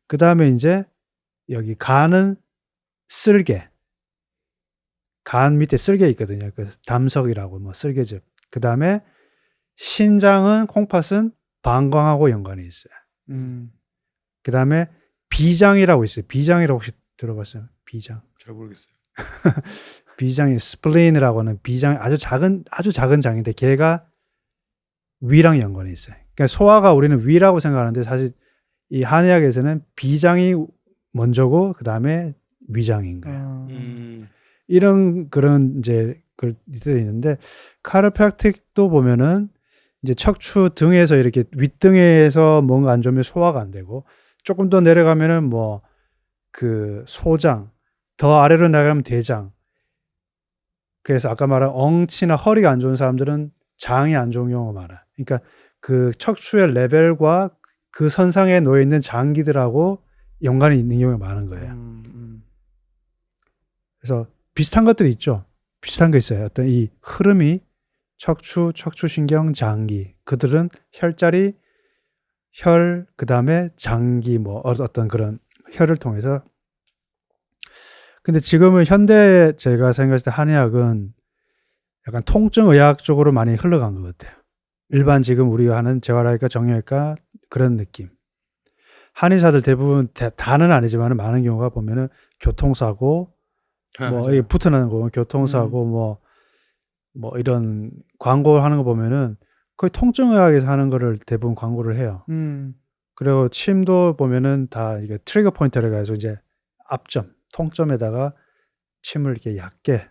[SPEAKER 1] 그다음에 이제 여기 간은 쓸개. 간 밑에 쓸개 있거든요. 그 담석이라고 뭐 쓸개즙. 그다음에 신장은 콩팥은 방광하고 연관이 있어요. 그다음에 비장이라고 있어요. 비장이라고 혹시 들어봤어요? 비장.
[SPEAKER 2] 잘 모르겠어요.
[SPEAKER 1] 비장이 스플린이라고 하는 비장 아주 작은 장인데 걔가 위랑 연관이 있어요. 그러니까 소화가 우리는 위라고 생각하는데 사실 이 한의학에서는 비장이 먼저고 그다음에 위장인 거예요. 이런 그런 이제 글들이 있는데 카르팍틱도 보면은 이제 척추 등에서 이렇게 윗등에서 뭔가 안 좋으면 소화가 안 되고 조금 더 내려가면은 뭐 그 소장 더 아래로 내려가면 대장. 그래서 아까 말한 엉치나 허리가 안 좋은 사람들은 장이 안 좋은 경우가 많아요. 그러니까 그 척추의 레벨과 그 선상에 놓여 있는 장기들하고 연관이 있는 경우가 많은 거예요. 그래서 비슷한 것들이 있죠. 비슷한 거 있어요. 어떤 이 흐름이 척추신경, 장기. 그들은 혈자리, 그 다음에 장기, 뭐 어떤 그런 혈을 통해서. 근데 지금은 현대 제가 생각했을 때 한의학은 약간 통증의학 쪽으로 많이 흘러간 것 같아요. 일반 지금 우리가 하는 재활학과 정형외과 그런 느낌. 한의사들 대부분 다는 아니지만 많은 경우가 보면은 교통사고, 뭐 이게 붙어나는 거, 교통사고, 뭐 이런 광고 하는 거 보면은 거의 통증의학에서 하는 거를 대부분 광고를 해요. 그리고 침도 보면은 다 이게 트리거 포인트를 해서 이제 앞점, 통점에다가 침을 이렇게 얕게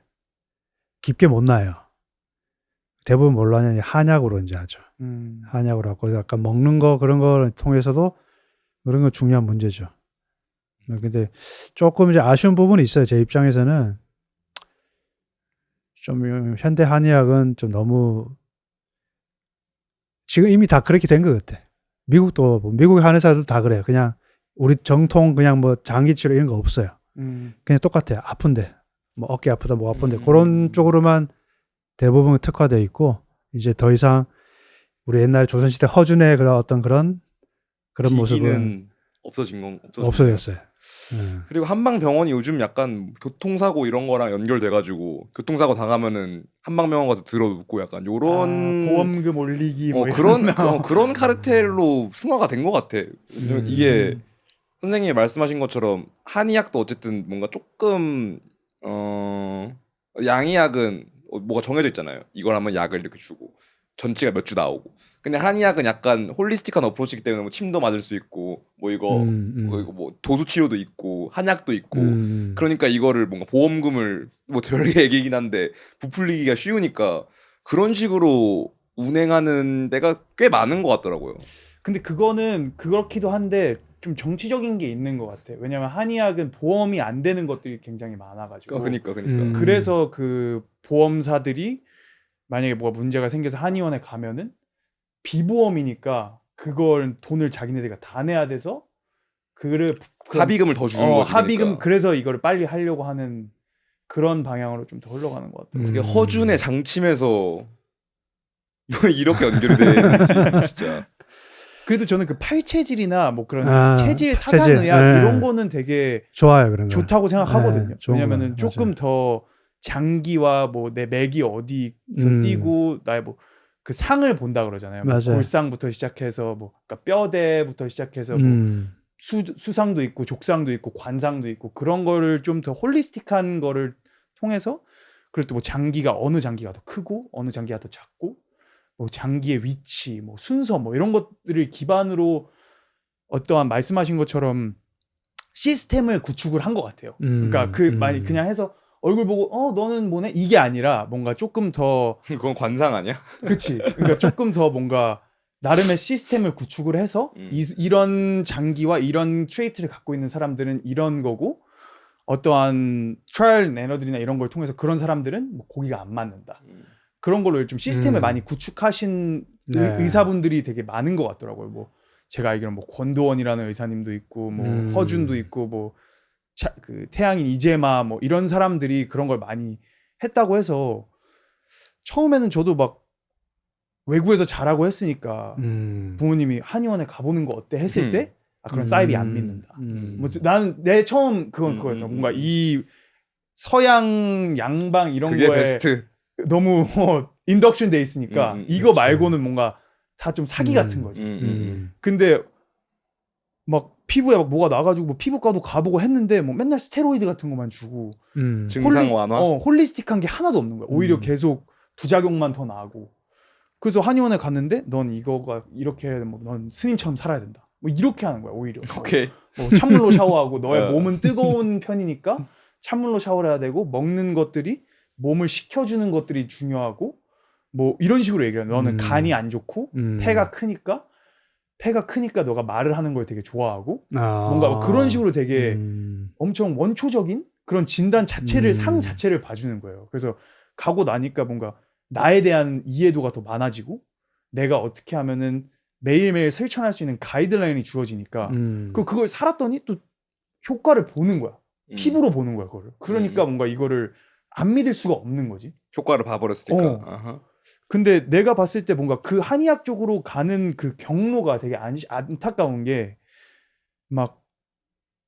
[SPEAKER 1] 깊게 못 놔요. 대부분 뭘로 하냐 한약으로 이제 하죠. 한약으로 하고 약간 먹는 거 그런 걸 통해서도 그런 거 중요한 문제죠. 근데 조금 이제 아쉬운 부분이 있어요. 제 입장에서는 좀 현대 한의학은 좀 너무 지금 이미 다 그렇게 된 것 같아. 미국의 한의사들 다 그래요. 그냥 우리 정통 그냥 뭐 장기 치료 이런 거 없어요. 그냥 똑같아요. 아픈데 뭐 어깨 아프다 뭐 아픈데 그런 쪽으로만 대부분 특화되어 있고 이제 더 이상 우리 옛날 조선시대 허준의 그런 모습은 없어졌어요.
[SPEAKER 2] 그리고 한방병원이 요즘 약간 교통사고 이런 거랑 연결돼가지고 교통사고 당하면은 한방병원 가서 들어눕고 약간 요런
[SPEAKER 3] 보험금 올리기 뭐
[SPEAKER 2] 그런 카르텔로 승화가 된 것 같아. 이게 선생님이 말씀하신 것처럼 한의학도 어쨌든 뭔가 조금 양의학은 뭐가 정해져 있잖아요. 이걸 하면 약을 이렇게 주고 전치가 몇 주 나오고. 근데 한의학은 약간 홀리스틱한 어프로치이기 때문에 뭐 침도 맞을 수 있고 뭐 이거 뭐 도수 치료도 있고 한약도 있고 그러니까 이거를 뭔가 보험금을 뭐 별개 얘기긴 한데 부풀리기가 쉬우니까 그런 식으로 운행하는 데가 꽤 많은 것 같더라고요.
[SPEAKER 3] 근데 그거는 그렇기도 한데 좀 정치적인 게 있는 것 같아. 왜냐면 한의학은 보험이 안 되는 것들이 굉장히 많아가지고.
[SPEAKER 2] 그러니까.
[SPEAKER 3] 그래서 그 보험사들이 만약에 뭐가 문제가 생겨서 한의원에 가면은 비보험이니까 그걸 돈을 자기네들가 다 내야 돼서
[SPEAKER 2] 합의금을 더 주는 거지.
[SPEAKER 3] 합의금
[SPEAKER 2] 그러니까.
[SPEAKER 3] 그래서 이거를 빨리 하려고 하는 그런 방향으로 좀 더 흘러가는 것 같아요.
[SPEAKER 2] 어떻게 허준의 장침에서 이렇게 연결이 되는지 진짜.
[SPEAKER 3] 그래도 저는 그 팔체질이나 뭐 그런 체질
[SPEAKER 1] 체질.
[SPEAKER 3] 사상의학
[SPEAKER 1] 네.
[SPEAKER 3] 이런 거는 되게
[SPEAKER 1] 좋아요 그런 거.
[SPEAKER 3] 좋다고 생각하거든요.
[SPEAKER 1] 네, 좋은
[SPEAKER 3] 왜냐면은
[SPEAKER 1] 거예요.
[SPEAKER 3] 조금
[SPEAKER 1] 맞아요.
[SPEAKER 3] 더 장기와 뭐 내 맥이 어디서 뛰고 나의 뭐 그 상을 본다 그러잖아요. 뭐
[SPEAKER 1] 맞아요.
[SPEAKER 3] 골상부터 시작해서 뭐 그러니까 뼈대부터 시작해서 뭐 수상도 있고 족상도 있고 관상도 있고 그런 거를 좀 더 홀리스틱한 거를 통해서 그리고 또 뭐 장기가 어느 장기가 더 크고 어느 장기가 더 작고 뭐 장기의 위치 뭐 순서 뭐 이런 것들을 기반으로 어떠한 말씀하신 것처럼 시스템을 구축을 한 것 같아요. 그러니까 그 많이 그냥 해서 얼굴 보고 너는 뭐네 이게 아니라 뭔가 조금 더
[SPEAKER 2] 그건 관상 아니야?
[SPEAKER 3] 그치. 그러니까 조금 더 뭔가 나름의 시스템을 구축을 해서 이런 장기와 이런 트레이트를 갖고 있는 사람들은 이런 거고 어떠한 트라이얼 에너들이나 이런 걸 통해서 그런 사람들은 뭐 고기가 안 맞는다. 그런 걸로 좀 시스템을 많이 구축하신
[SPEAKER 1] 네.
[SPEAKER 3] 의사분들이 되게 많은 것 같더라고요. 뭐 제가 알기로는 뭐 권도원이라는 의사님도 있고 뭐 허준도 있고 뭐 그 태양인 이재마 뭐 이런 사람들이 그런 걸 많이 했다고 해서 처음에는 저도 막 외국에서 자라고 했으니까 부모님이 한의원에 가보는 거 어때 했을 때 그런 사이비 안 믿는다. 뭐 나는 내 처음 그건 그거였죠. 뭔가 이 서양 양방 이런
[SPEAKER 2] 그게
[SPEAKER 3] 거에
[SPEAKER 2] 베스트.
[SPEAKER 3] 너무 인덕션 돼 있으니까 이거
[SPEAKER 1] 그렇죠.
[SPEAKER 3] 말고는 뭔가 다 좀 사기 같은 거지.
[SPEAKER 1] 음.
[SPEAKER 3] 근데 막 피부에 막 뭐가 나가지고 뭐 피부과도 가보고 했는데 뭐 맨날 스테로이드 같은 것만 주고
[SPEAKER 2] 증상 완화.
[SPEAKER 3] 홀리스틱한 게 하나도 없는 거야. 오히려 계속 부작용만 더 나고. 그래서 한의원에 갔는데 넌 이거가 이렇게 뭐 넌 스님처럼 살아야 된다. 뭐 이렇게 하는 거야 오히려.
[SPEAKER 2] 오케이.
[SPEAKER 3] 뭐 찬물로 샤워하고 너의 몸은 뜨거운 편이니까 찬물로 샤워를 해야 되고 먹는 것들이 몸을 식혀주는 것들이 중요하고 뭐 이런 식으로 얘기해요. 너는 간이 안 좋고 폐가 크니까 너가 말을 하는 걸 되게 좋아하고 뭔가 뭐 그런 식으로 되게 엄청 원초적인 그런 진단 자체를 상 자체를 봐주는 거예요. 그래서 가고 나니까 뭔가 나에 대한 이해도가 더 많아지고 내가 어떻게 하면은 매일매일 실천할 수 있는 가이드라인이 주어지니까 그걸 살았더니 또 효과를 보는 거야. 피부로 보는 거야 그거를. 그러니까 뭔가 이거를 안 믿을 수가 없는 거지.
[SPEAKER 2] 효과를 봐버렸으니까.
[SPEAKER 3] 근데 내가 봤을 때 뭔가 그 한의학 쪽으로 가는 그 경로가 되게 안타까운 게 막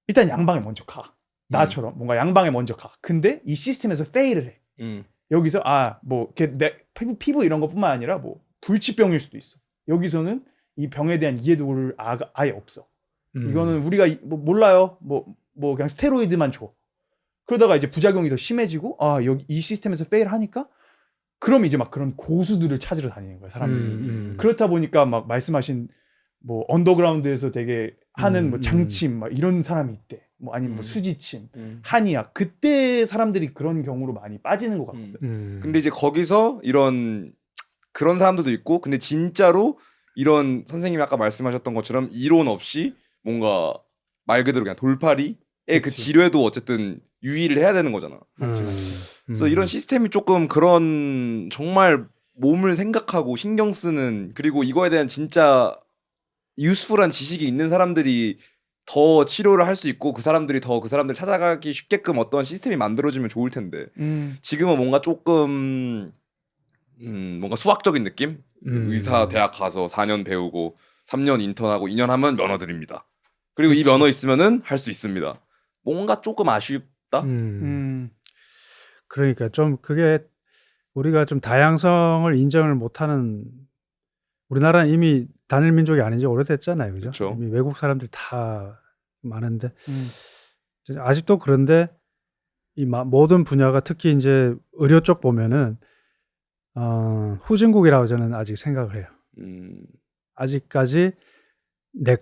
[SPEAKER 3] 일단 양방에 먼저 가. 나처럼 뭔가 양방에 먼저 가. 근데 이 시스템에서 페일을 해. 여기서 뭐 내 피부 이런 것뿐만 아니라 뭐 불치병일 수도 있어. 여기서는 이 병에 대한 이해도를 아예 없어. 이거는 우리가 뭐 몰라요. 뭐 그냥 스테로이드만 줘. 그러다가 이제 부작용이 더 심해지고 여기 이 시스템에서 페일하니까 그럼 이제 막 그런 고수들을 찾으러 다니는 거야 사람들이. 그렇다 보니까 막 말씀하신 뭐 언더그라운드에서 되게 하는 뭐 장침 막 이런 사람이 있대. 뭐 아니면 뭐 수지침, 한의학 그때 사람들이 그런 경우로 많이 빠지는 것 같거든.
[SPEAKER 2] 근데 이제 거기서 그런 사람들도 있고, 근데 진짜로 이런 선생님이 아까 말씀하셨던 것처럼 이론 없이 뭔가 말 그대로 그냥 돌팔이의 그 지뢰도 어쨌든 유의를 해야 되는 거잖아. 그래서 이런 시스템이 조금 그런 정말 몸을 생각하고 신경 쓰는, 그리고 이거에 대한 진짜 유스풀한 지식이 있는 사람들이 더 치료를 할 수 있고 그 사람들을 찾아가기 쉽게끔 어떤 시스템이 만들어지면 좋을 텐데 지금은 뭔가 조금 뭔가 수학적인 느낌? 의사 대학 가서 4년 배우고 3년 인턴하고 2년 하면 면허 드립니다. 그리고 이 면허 있으면은 할 수 있습니다. 뭔가 조금 아쉽다?
[SPEAKER 1] 그러니까 좀 그게 우리가 좀 다양성을 인정을 못하는, 우리나라는 이미 단일 민족이 아닌 지 오래됐잖아요, 그죠?
[SPEAKER 2] 그쵸.
[SPEAKER 1] 이미 외국 사람들 다 많은데 아직도 그런데 이 모든 분야가 특히 이제 의료 쪽 보면은 후진국이라고 저는 아직 생각을 해요. 아직까지 내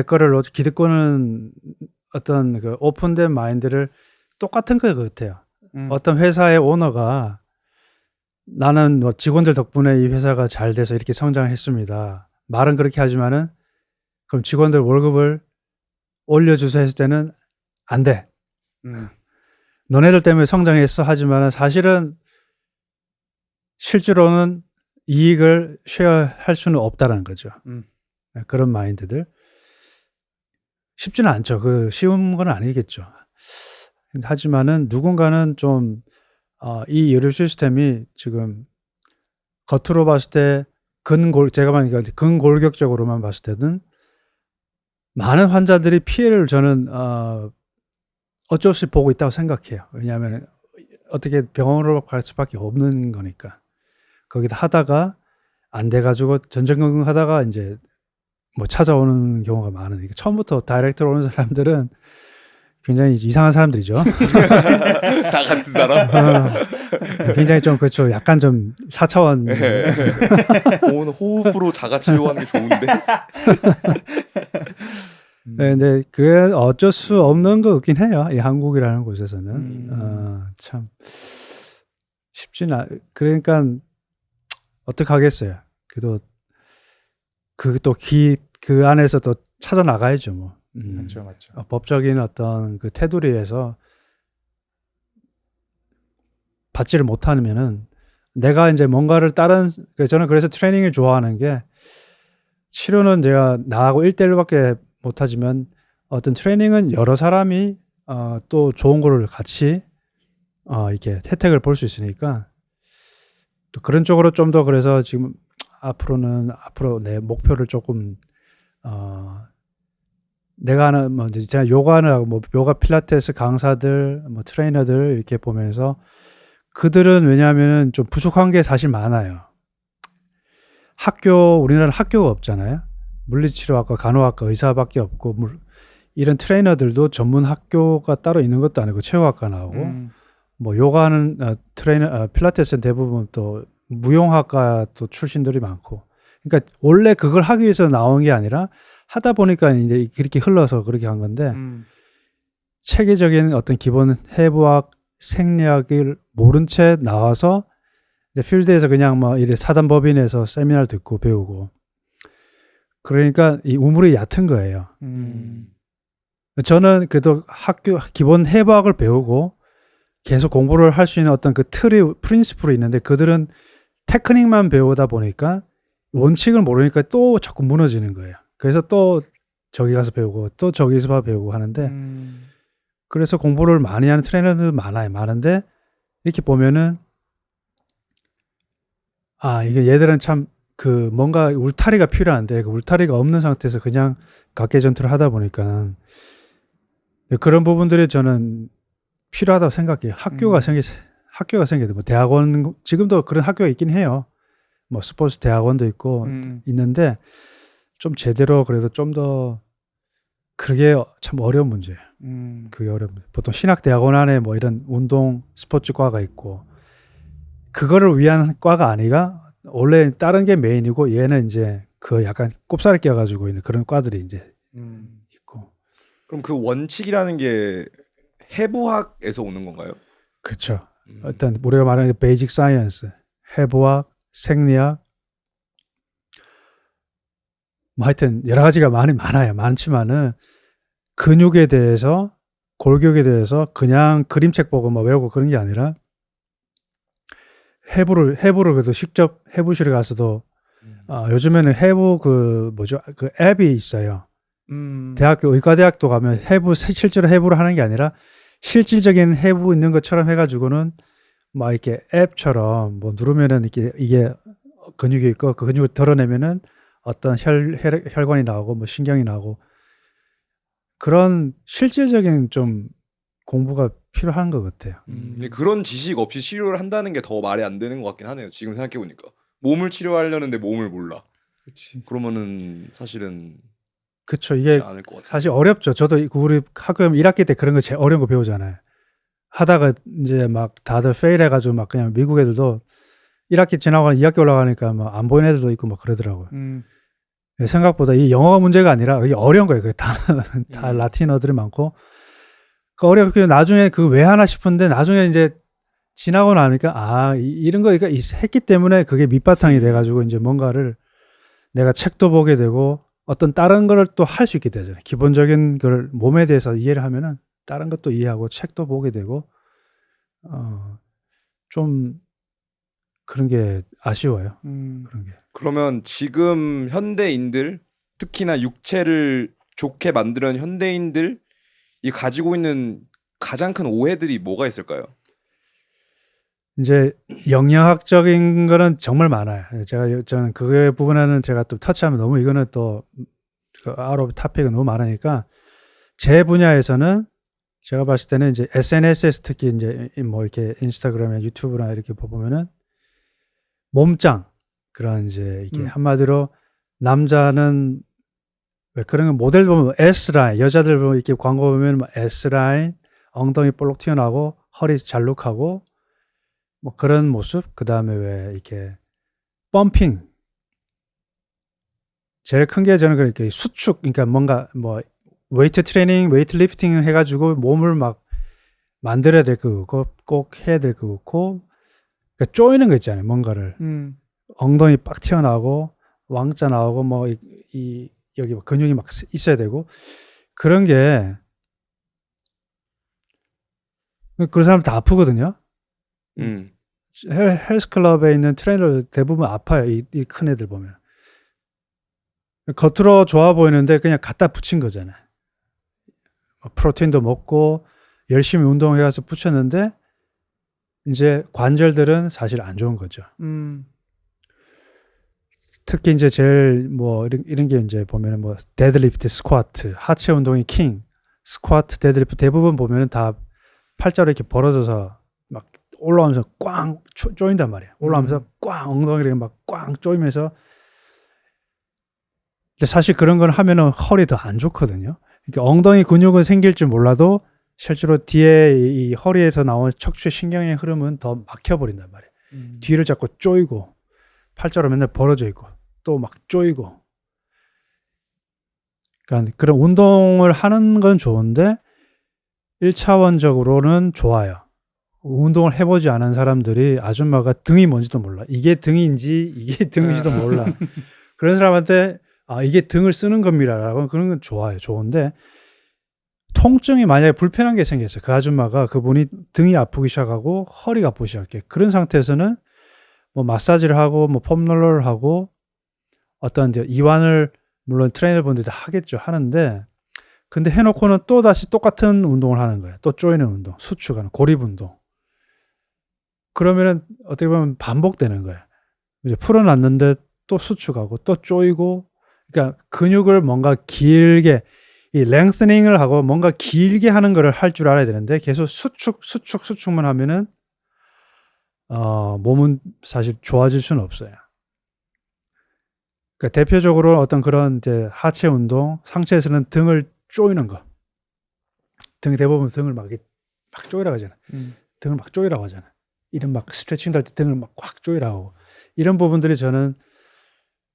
[SPEAKER 1] 거를 기득권은 어떤 그 오픈된 마인드를 똑같은 것 같아요. 어떤 회사의 오너가 나는 뭐 직원들 덕분에 이 회사가 잘 돼서 이렇게 성장했습니다. 말은 그렇게 하지만은 그럼 직원들 월급을 올려주세요 했을 때는 안 돼. 너네들 때문에 성장했어 하지만은 사실은 실제로는 이익을 쉐어할 수는 없다는 거죠. 그런 마인드들 쉽지는 않죠. 그 쉬운 건 아니겠죠. 하지만은 누군가는 좀 이 의료 시스템이 지금 겉으로 봤을 때 제가 보니까 근골격적으로만 봤을 때는 많은 환자들이 피해를 저는 어쩔 수 없이 보고 있다고 생각해요. 왜냐하면 어떻게 병원으로 갈 수밖에 없는 거니까. 거기다 하다가 안 돼가지고 전전긍긍 하다가 이제 뭐 찾아오는 경우가 많으니까 처음부터 다이렉트로 오는 사람들은 굉장히 이상한 사람들이죠.
[SPEAKER 2] 다 같은 사람.
[SPEAKER 1] 굉장히 좀 그렇죠. 약간 좀 4차원.
[SPEAKER 2] 오늘 호흡으로 자가 치료하는 게 좋은데.
[SPEAKER 1] 네, 근데 그게 어쩔 수 없는 거 같긴 해요. 이 한국이라는 곳에서는 참 쉽지는 그러니까 어떻게 하겠어요. 그래도 그 안에서 또 찾아 나가야죠. 뭐.
[SPEAKER 3] 맞죠.
[SPEAKER 1] 법적인 어떤 그 테두리에서 받지를 못하면은 내가 이제 뭔가를 저는 그래서 트레이닝을 좋아하는 게 치료는 제가 나하고 1대1밖에 못하지만 어떤 트레이닝은 여러 사람이 또 좋은 거를 같이 이렇게 혜택을 볼 수 있으니까 또 그런 쪽으로 좀 더 그래서 지금 앞으로 내 목표를 조금 내가 하는 뭐 이제 제가 요가는 뭐 요가 필라테스 강사들 뭐 트레이너들 이렇게 보면서 그들은 왜냐하면은 좀 부족한 게 사실 많아요. 우리나라는 학교가 없잖아요. 물리치료학과, 간호학과, 의사밖에 없고 이런 트레이너들도 전문 학교가 따로 있는 것도 아니고 체육학과 나오고 뭐 요가는 필라테스는 대부분 또 무용학과 또 출신들이 많고 그러니까 원래 그걸 하기 위해서 나온 게 아니라 하다 보니까 이제 그렇게 흘러서 그렇게 한 건데 체계적인 어떤 기본 해부학, 생리학을 모른 채 나와서 필드에서 그냥 뭐 이래 사단법인에서 세미나를 듣고 배우고 그러니까 이 우물이 얕은 거예요. 저는 그래도 기본 해부학을 배우고 계속 공부를 할 수 있는 어떤 그 프린시플이 있는데 그들은 테크닉만 배우다 보니까 원칙을 모르니까 또 자꾸 무너지는 거예요. 그래서 또 저기 가서 배우고 또 저기서 배우고 하는데 그래서 공부를 많이 하는 트레이너들 많은데 이렇게 보면은 이게 얘들은 참 그 뭔가 울타리가 필요한데 그 울타리가 없는 상태에서 그냥 각개전투를 하다 보니까 그런 부분들이 저는 필요하다고 생각해요. 학교가 생겨도 뭐 대학원 지금도 그런 학교가 있긴 해요. 뭐 스포츠 대학원도 있고 있는데 좀 제대로 그래도 좀 더 그게 참 어려운 문제예요. 그게 어려운 문제. 보통 신학 대학원 안에 뭐 이런 운동 스포츠 과가 있고 그거를 위한 과가 아니라 원래 다른 게 메인이고 얘는 이제 그 약간 꼽사리 껴가지고 있는 그런 과들이 이제 있고.
[SPEAKER 2] 그럼 그 원칙이라는 게 해부학에서 오는 건가요?
[SPEAKER 1] 그렇죠. 일단 우리가 말하는 베이직 사이언스, 해부학, 생리학, 뭐 하여튼 여러 가지가 많지만은 근육에 대해서 골격에 대해서 그냥 그림책 보고 뭐 외우고 그런 게 아니라 해부를 그래도 직접 해부실에 가서도 요즘에는 해부 그 앱이 있어요. 의과대학도 가면 실제로 해부를 하는 게 아니라 실질적인 해부 있는 것처럼 해가지고는 막 이렇게 앱처럼 뭐 누르면은 이게 근육이 있고 그 근육을 덜어내면은 어떤 혈관이 나오고 뭐 신경이 나오고 그런 실질적인 좀 공부가 필요한 것 같아요.
[SPEAKER 2] 근데 그런 지식 없이 치료를 한다는 게 더 말이 안 되는 것 같긴 하네요. 지금 생각해 보니까 몸을 치료하려는데 몸을 몰라.
[SPEAKER 3] 그치.
[SPEAKER 2] 그러면은 사실은
[SPEAKER 1] 그렇죠. 이게
[SPEAKER 2] 않을 것 같아요.
[SPEAKER 1] 사실 어렵죠. 저도 우리 학교 1학기 때 그런 거 제일 어려운 거 배우잖아요. 하다가 이제 막 다들 페일 해가지고 막 그냥 미국 애들도 1학기 지나고 2학기 올라가니까 막 안 보이는 애들도 있고 막 그러더라고요. 생각보다 이 영어가 문제가 아니라 이게 어려운 거예요. 다 라틴어들이 많고 그 어렵고 나중에 그 왜 하나 싶은데 나중에 이제 지나고 나니까 이런 거 했기 때문에 그게 밑바탕이 돼가지고 이제 뭔가를 내가 책도 보게 되고 어떤 다른 거를 또 할 수 있게 되잖아요. 기본적인 걸 몸에 대해서 이해를 하면은 다른 것도 이해하고 책도 보게 되고 좀 그런 게 아쉬워요. 그런 게.
[SPEAKER 2] 그러면 지금 현대인들 특히나 육체를 좋게 만드는 현대인들이 가지고 있는 가장 큰 오해들이 뭐가 있을까요?
[SPEAKER 1] 이제 영양학적인 거는 정말 많아요. 저는 그 부분에는 제가 또 터치하면 너무 이거는 또 아웃 오브 토픽은 너무 많으니까 제 분야에서는 제가 봤을 때는 이제 SNS에서 특히 이제 뭐 이렇게 인스타그램이나 유튜브나 이렇게 보면은 몸짱 그런 이제 이게 한마디로 남자는 왜 그런 거 모델 보면 S라인 여자들 보면 이렇게 광고 보면 뭐 S라인 엉덩이 볼록 튀어나오고 허리 잘록하고 뭐 그런 모습 그다음에 왜 이렇게 펌핑 제일 큰 게 저는 그렇게 수축 그러니까 뭔가 뭐 웨이트 트레이닝 웨이트 리프팅 해가지고 몸을 막 만들어야 될 거고 꼭 해야 될 거고 그러니까 쪼이는 거 있잖아요 뭔가를 엉덩이 빡 튀어나오고 왕자 나오고 뭐 여기 뭐 근육이 막 있어야 되고 그런 게 그 사람 다 아프거든요. 헬스클럽에 있는 트레이너 대부분 아파요. 이 큰 애들 보면 겉으로 좋아 보이는데 그냥 갖다 붙인 거잖아요. 프로틴도 먹고 열심히 운동해가서 붙였는데 이제 관절들은 사실 안 좋은 거죠. 특히 이제 제일 뭐 이런 게 이제 보면은 뭐 데드리프트, 스쿼트, 하체 운동이 킹, 스쿼트, 데드리프트 대부분 보면은 다 팔자로 이렇게 벌어져서 막 올라오면서 꽝 조인단 말이에요. 올라오면서 꽝 엉덩이를 막 꽝 조이면서 근데 사실 그런 걸 하면은 허리 더 안 좋거든요. 그러니까 엉덩이 근육은 생길 줄 몰라도 실제로 뒤에 이 허리에서 나온 척추의 신경의 흐름은 더 막혀버린단 말이에요. 뒤를 자꾸 조이고 팔자로 맨날 벌어져 있고 또 막 조이고 그러니까 그런 운동을 하는 건 좋은데 1차원적으로는 좋아요. 운동을 해보지 않은 사람들이 아줌마가 등이 뭔지도 몰라. 이게 등인지 이게 등인지도 몰라. 그런 사람한테 이게 등을 쓰는 겁니다라고 그런 건 좋아요. 좋은데 통증이 만약에 불편한 게 생겼어요. 그 아줌마가 그분이 등이 아프기 시작하고 허리가 아프기 시작해. 그런 상태에서는 뭐 마사지를 하고 뭐 폼롤러를 하고 어떤 이제 이완을 물론 트레이너분들이 다 하겠죠. 하는데 근데 해놓고는 또 다시 똑같은 운동을 하는 거예요. 또 조이는 운동, 수축하는 고립 운동. 그러면은 어떻게 보면 반복되는 거예요. 이제 풀어놨는데 또 수축하고 또 조이고, 그러니까 근육을 뭔가 길게 이 랭스닝을 하고 뭔가 길게 하는 거를 할 줄 알아야 되는데 계속 수축만 하면은 몸은 사실 좋아질 수는 없어요. 그러니까 대표적으로 어떤 그런 이제 하체 운동, 상체에서는 등을 조이는 거. 대부분 등을 막 조이라고 하잖아. 등을 막 조이라고 하잖아. 이런 막 스트레칭 할 때 등을 막 꽉 조이라고 하고. 이런 부분들이 저는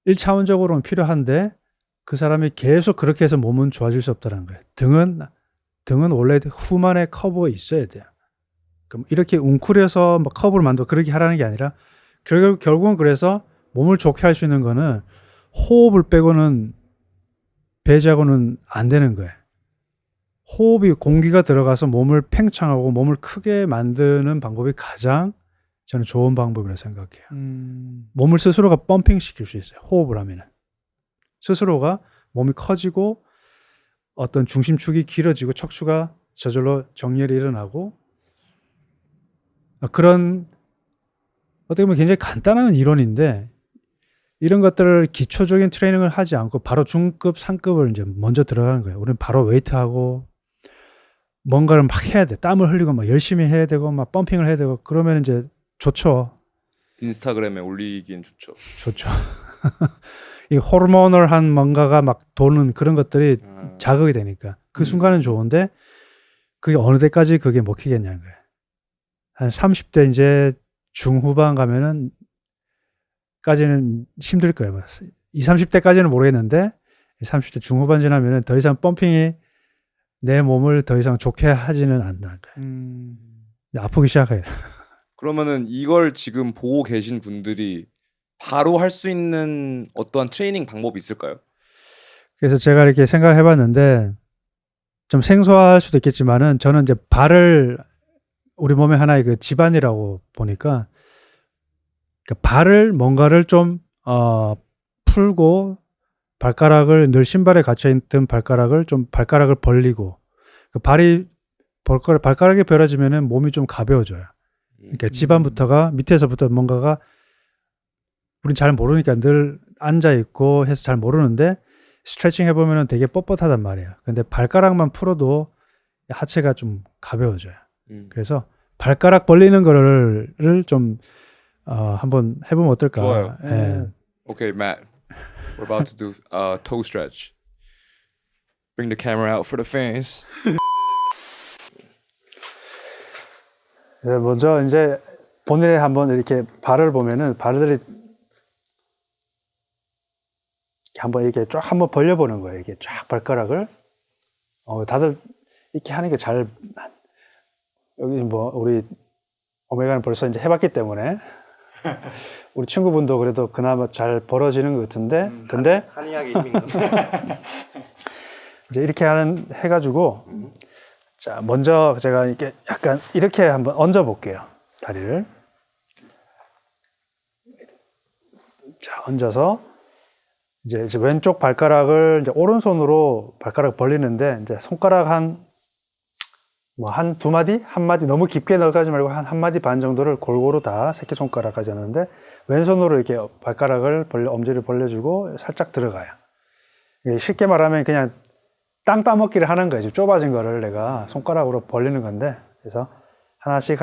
[SPEAKER 1] 1차원적으로는 필요한데 그 사람이 계속 그렇게 해서 몸은 좋아질 수 없다는 거예요. 등은 원래 후만의 커브가 있어야 돼요. 그럼 이렇게 웅크려서 막 커브를 만들고 그렇게 하라는 게 아니라 결국은 그래서 몸을 좋게 할 수 있는 거는 호흡을 빼고는 배제하고는 안 되는 거예요. 호흡이 공기가 들어가서 몸을 팽창하고 몸을 크게 만드는 방법이 가장 저는 좋은 방법이라고 생각해요. 몸을 스스로가 펌핑 시킬 수 있어요. 호흡을 하면은. 스스로가 몸이 커지고 어떤 중심축이 길어지고 척추가 저절로 정렬이 일어나고 그런 어떻게 보면 굉장히 간단한 이론인데 이런 것들을 기초적인 트레이닝을 하지 않고 바로 중급, 상급을 이제 먼저 들어가는 거예요. 우리는 바로 웨이트하고 뭔가를 막 해야 돼. 땀을 흘리고 막 열심히 해야 되고 막 펌핑을 해야 되고 그러면 이제 좋죠.
[SPEAKER 2] 인스타그램에 올리기엔 좋죠.
[SPEAKER 1] 좋죠. 이 호르몬을한 뭔가가 막 도는 그런 것들이 자극이 되니까 그 순간은 좋은데 그게 어느 때까지 그게 먹히겠냐는 거예요. 한 30대 이제 중후반 가면은 까지는 힘들 거예요. 20, 30대까지는 모르겠는데 30대 중후반 지나면은 더 이상 펌핑이 내 몸을 더 이상 좋게 하지는 않는 거예요. 아프기 시작해요.
[SPEAKER 2] 그러면은 이걸 지금 보고 계신 분들이 바로 할 수 있는 어떠한 트레이닝 방법이 있을까요?
[SPEAKER 1] 그래서 제가 이렇게 생각해 봤는데 좀 생소할 수도 있겠지만은 저는 이제 발을 우리 몸의 하나의 그 집안이라고 보니까 발을 뭔가를 좀 풀고 발가락을 늘 신발에 갇혀있던 발가락을 벌리고 그 발가락이 벌어지면은 몸이 좀 가벼워져요. 그러니까 집안부터가 밑에서부터 뭔가가 우린 잘 모르니까 늘 앉아 있고 해서 잘 모르는데 스트레칭 해보면은 되게 뻣뻣하단 말이야. 근데 발가락만 풀어도 하체가 좀 가벼워져요. 그래서 발가락 벌리는 거를 좀 한번 해보면 어떨까?
[SPEAKER 2] 좋아요.
[SPEAKER 1] 예.
[SPEAKER 2] Okay, Matt. We're about to do toe stretch. Bring the camera out for the fans.
[SPEAKER 1] 먼저 이제 본인의 한번 이렇게 발을 보면은 발들이 한번 이렇게 쫙 한번 벌려보는 거예요. 이렇게 쫙 발가락을. 다들 이렇게 하는 게 잘 여기 뭐 우리 오메가는 벌써 이제 해봤기 때문에 우리 친구분도 그래도 그나마 잘 벌어지는 것 같은데 근데
[SPEAKER 2] 한의학의 힘인가?
[SPEAKER 1] 이제 이렇게 해가지고 자 먼저 제가 이렇게 약간 이렇게 한번 얹어 볼게요. 다리를 자 얹어서 이제 왼쪽 발가락을 이제 오른손으로 발가락 벌리는데 이제 손가락 한 두 마디? 한 마디 너무 깊게 넣어가지 말고 한 마디 반 정도를 골고루 다 새끼손가락까지 하는데 왼손으로 이렇게 발가락을 엄지를 벌려주고 살짝 들어가요. 쉽게 말하면 그냥 땅 따먹기를 하는 거예요. 지금 좁아진 거를 내가 손가락으로 벌리는 건데 그래서 하나씩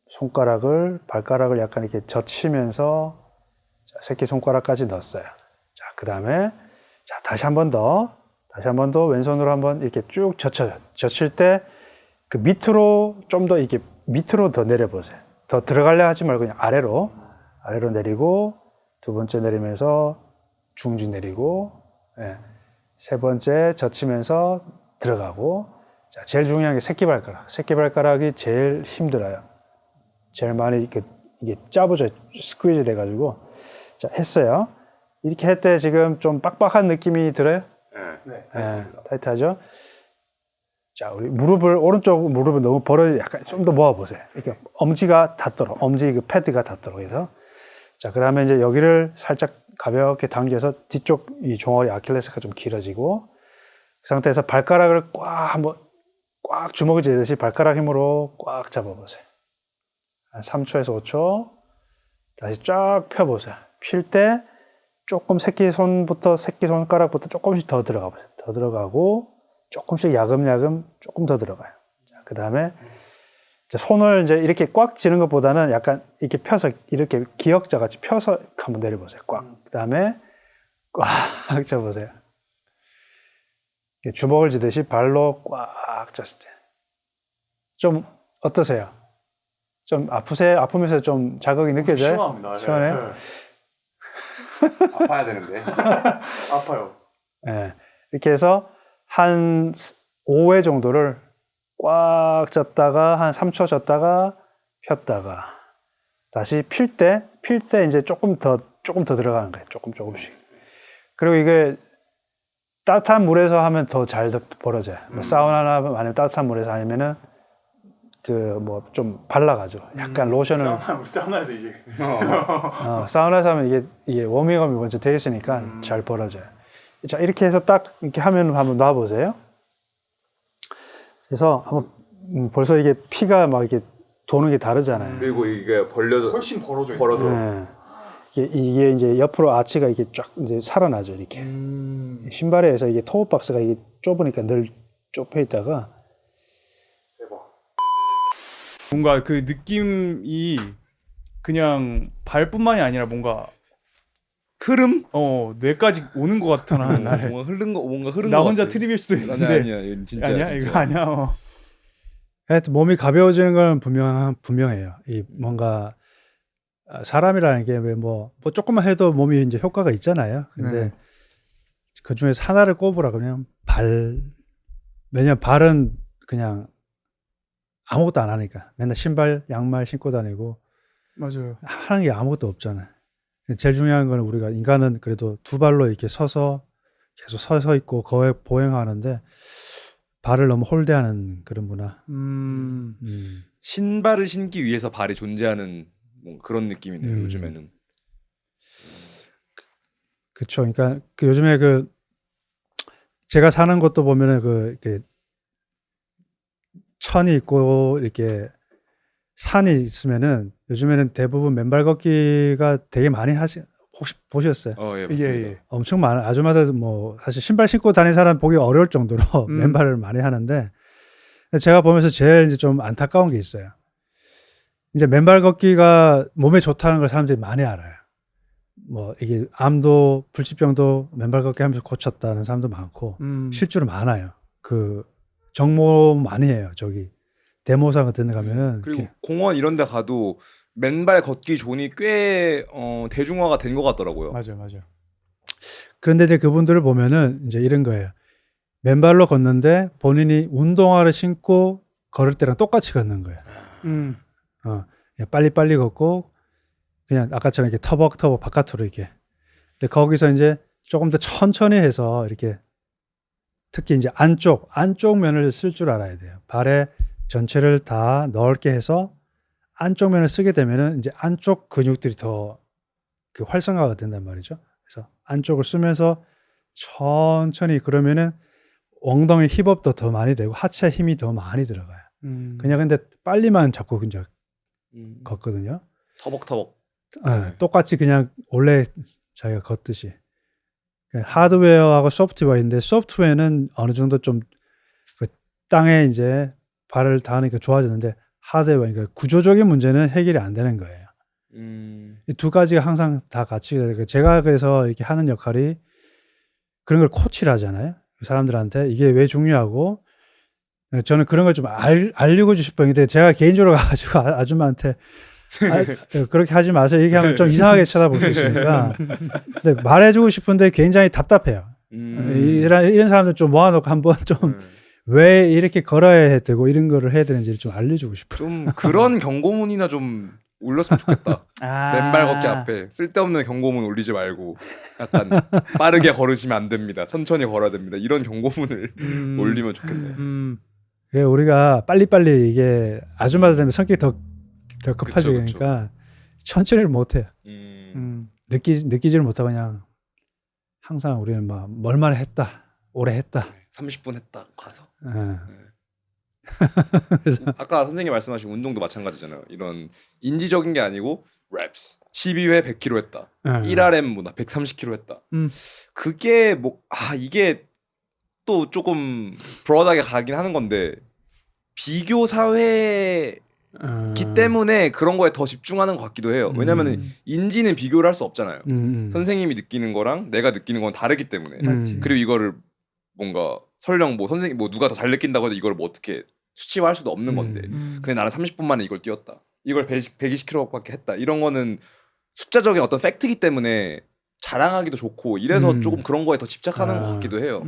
[SPEAKER 1] 손가락을 발가락을 약간 이렇게 젖히면서 새끼손가락까지 넣었어요. 자, 그 다음에 다시 한 번 더 왼손으로 한번 이렇게 쭉 젖힐 때 그 밑으로 좀 더 이렇게 밑으로 더 내려보세요. 더 들어가려 하지 말고 그냥 아래로 내리고 두 번째 내리면서 중지 내리고 세 번째 젖히면서 들어가고 자, 제일 중요한 게 새끼발가락이 제일 힘들어요. 제일 많이 이게 짜부져 스퀴즈 돼가지고 자 했어요. 이렇게 할 때 지금 좀 빡빡한 느낌이 들어요? 네, 타이트하죠? 자, 우리 오른쪽 무릎을 너무 약간 좀 더 모아보세요. 이렇게 엄지가 닿도록, 엄지 그 패드가 닿도록 해서. 자, 그 다음에 이제 여기를 살짝 가볍게 당겨서 뒤쪽 이 종아리 아킬레스가 좀 길어지고, 그 상태에서 발가락을 꽉 주먹을 쥐듯이 발가락 힘으로 꽉 잡아보세요. 한 3초에서 5초. 다시 쫙 펴보세요. 필 때 조금 새끼손가락부터 조금씩 더 들어가 보세요. 더 들어가고, 조금씩 야금야금 조금 더 들어가요. 그 다음에 손을 이제 이렇게 꽉 쥐는 것보다는 약간 이렇게 펴서, 이렇게 기역자 같이 펴서 한번 내려보세요. 꽉. 그 다음에 꽉 잡으세요. 주먹을 쥐듯이 발로 꽉 쥐었을 때. 좀 어떠세요? 좀 아프세요? 아프면서 좀 자극이 느껴져요?
[SPEAKER 3] 시원합니다.
[SPEAKER 1] 시원해요?
[SPEAKER 3] 네.
[SPEAKER 2] 아파야 되는데.
[SPEAKER 3] 아파요.
[SPEAKER 1] 네. 이렇게 해서 한 5회 정도를 꽉 쥐었다가 한 3초 쥐었다가 폈다가 다시 필 때 이제 조금 더 들어가는 거예요. 조금씩. 그리고 이게 따뜻한 물에서 하면 더 잘 벌어져요. 사우나나 아니면 따뜻한 물에서 아니면은 좀 발라가지고 약간 로션을
[SPEAKER 3] 사우나에서 이제
[SPEAKER 1] 사우나에서 하면 이게 워밍업이 먼저 돼 있으니까 잘 벌어져요. 자, 이렇게 해서 딱 이렇게 하면 한번 놔보세요. 그래서 한번 벌써 이게 피가 막 이렇게 도는 게 다르잖아요.
[SPEAKER 2] 그리고 이게 벌려져
[SPEAKER 3] 훨씬 벌어져.
[SPEAKER 1] 네. 이게 이제 옆으로 아치가 이게 쫙 이제 살아나죠. 이렇게 신발에 의해서 이게 토우 박스가 이게 좁으니까 늘 좁혀 있다가
[SPEAKER 3] 뭔가 그 느낌이 그냥 발뿐만이 아니라 뭔가
[SPEAKER 2] 흐름?
[SPEAKER 3] 뇌까지 오는 것 같아.
[SPEAKER 2] 뭔가 흐른
[SPEAKER 3] 나
[SPEAKER 2] 거
[SPEAKER 3] 혼자
[SPEAKER 2] 같아.
[SPEAKER 3] 트립일 수도 있는데
[SPEAKER 2] 아니야 이건 진짜
[SPEAKER 3] 아니야
[SPEAKER 2] 진짜.
[SPEAKER 3] 이거 아니야.
[SPEAKER 1] 하여튼 몸이 가벼워지는 건 분명해요. 이 뭔가 사람이라는 게 왜 뭐 조금만 해도 몸이 이제 효과가 있잖아요. 근데 그 중에서 하나를 꼽으라 그러면 왜냐면 발은 그냥 아무것도 안 하니까 맨날 신발, 양말 신고 다니고
[SPEAKER 3] 맞아요.
[SPEAKER 1] 하는 게 아무것도 없잖아요. 제일 중요한 거는 우리가 인간은 그래도 두 발로 이렇게 서서 계속 서서 있고 거에 보행하는데 발을 너무 홀대하는 그런 문화.
[SPEAKER 2] 신발을 신기 위해서 발이 존재하는 뭐 그런 느낌이네요. 요즘에는.
[SPEAKER 1] 그렇죠. 그러니까 요즘에 제가 사는 곳도 보면은 이렇게 천이 있고 이렇게 산이 있으면은 요즘에는 대부분 맨발 걷기가 되게 많이 혹시 보셨어요?
[SPEAKER 2] 예, 맞습니다.
[SPEAKER 3] 예.
[SPEAKER 1] 엄청 많아. 아줌마들 뭐 사실 신발 신고 다니는 사람 보기 어려울 정도로 맨발을 많이 하는데 제가 보면서 제일 이제 좀 안타까운 게 있어요. 이제 맨발 걷기가 몸에 좋다는 걸 사람들이 많이 알아요. 뭐 이게 암도 불치병도 맨발 걷기 하면서 고쳤다는 사람도 많고 실제로 많아요. 그 정모 많이 해요. 저기 대모사 같은 데 가면은
[SPEAKER 2] 그리고
[SPEAKER 1] 이렇게.
[SPEAKER 2] 공원 이런 데 가도 맨발 걷기 존이 꽤 대중화가 된 것 같더라고요.
[SPEAKER 3] 맞아요.
[SPEAKER 1] 그런데 이제 그분들을 보면은 이제 이런 거예요. 맨발로 걷는데 본인이 운동화를 신고 걸을 때랑 똑같이 걷는 거예요. 그냥 빨리빨리 걷고 그냥 아까처럼 이렇게 터벅터벅 바깥으로 이렇게. 근데 거기서 이제 조금 더 천천히 해서 이렇게 특히 이제 안쪽 면을 쓸 줄 알아야 돼요. 발에 전체를 다 넓게 해서 안쪽 면을 쓰게 되면은 이제 안쪽 근육들이 더 그 활성화가 된단 말이죠. 그래서 안쪽을 쓰면서 천천히 그러면은 엉덩이 힙업도 더 많이 되고 하체 힘이 더 많이 들어가요. 그냥 근데 빨리만 자꾸 이제 걷거든요.
[SPEAKER 2] 터벅터벅.
[SPEAKER 1] 똑같이 그냥 원래 자기가 걷듯이. 하드웨어하고 소프트웨어인데 소프트웨어는 어느 정도 좀 그 땅에 이제 발을 닿으니까 좋아졌는데 하드웨어, 그러니까 구조적인 문제는 해결이 안 되는 거예요. 이 두 가지가 항상 다 같이 제가 그래서 이렇게 하는 역할이 그런 걸 코치를 하잖아요. 사람들한테 이게 왜 중요하고 저는 그런 걸 좀 알리고 싶어요. 근데 제가 개인적으로 가가지고 아줌마한테 그렇게 하지 마세요. 얘기하면 좀 이상하게 쳐다볼 수 있으니까. 근데 말해주고 싶은데 굉장히 답답해요. 이런 사람들 좀 모아놓고 한번 좀 왜 이렇게 걸어야 되고 이런 거를 해야 되는지를 좀 알려주고 싶어요.
[SPEAKER 2] 좀 그런 경고문이나 좀 올렸으면 좋겠다. 맨발 걷기 앞에 쓸데없는 경고문 올리지 말고 약간 빠르게 걸으시면 안 됩니다. 천천히 걸어야 됩니다. 이런 경고문을 올리면 좋겠네요.
[SPEAKER 1] 우리가 빨리빨리 이게 아줌마들 되면 성격이 더 급해지니까 천천히를 못해요. 느끼지를 못하고 그냥 항상 우리는 막 뭘만 했다, 오래 했다.
[SPEAKER 2] 30분 했다 가서.
[SPEAKER 1] 그래서
[SPEAKER 2] 아까 선생님 말씀하신 운동도 마찬가지잖아요. 이런 인지적인 게 아니고 reps 12회 100kg 했다. 1RM 뭐나 130kg 했다. 그게 뭐 이게 또 조금 브로드하게 가긴 하는 건데 비교 사회기 때문에 그런 거에 더 집중하는 것 같기도 해요. 왜냐면은 인지는 비교를 할 수 없잖아요. 선생님이 느끼는 거랑 내가 느끼는 건 다르기 때문에. 그리고 이거를 뭔가 설령 뭐 선생님 뭐 누가 더 잘 느낀다고 해도 이걸 뭐 어떻게 수치화할 수도 없는 건데. 근데 나는 30분 만에 이걸 뛰었다. 이걸 120kg밖에 했다. 이런 거는 숫자적인 어떤 팩트이기 때문에 자랑하기도 좋고 이래서 조금 그런 거에 더 집착하는 것 같기도 해요.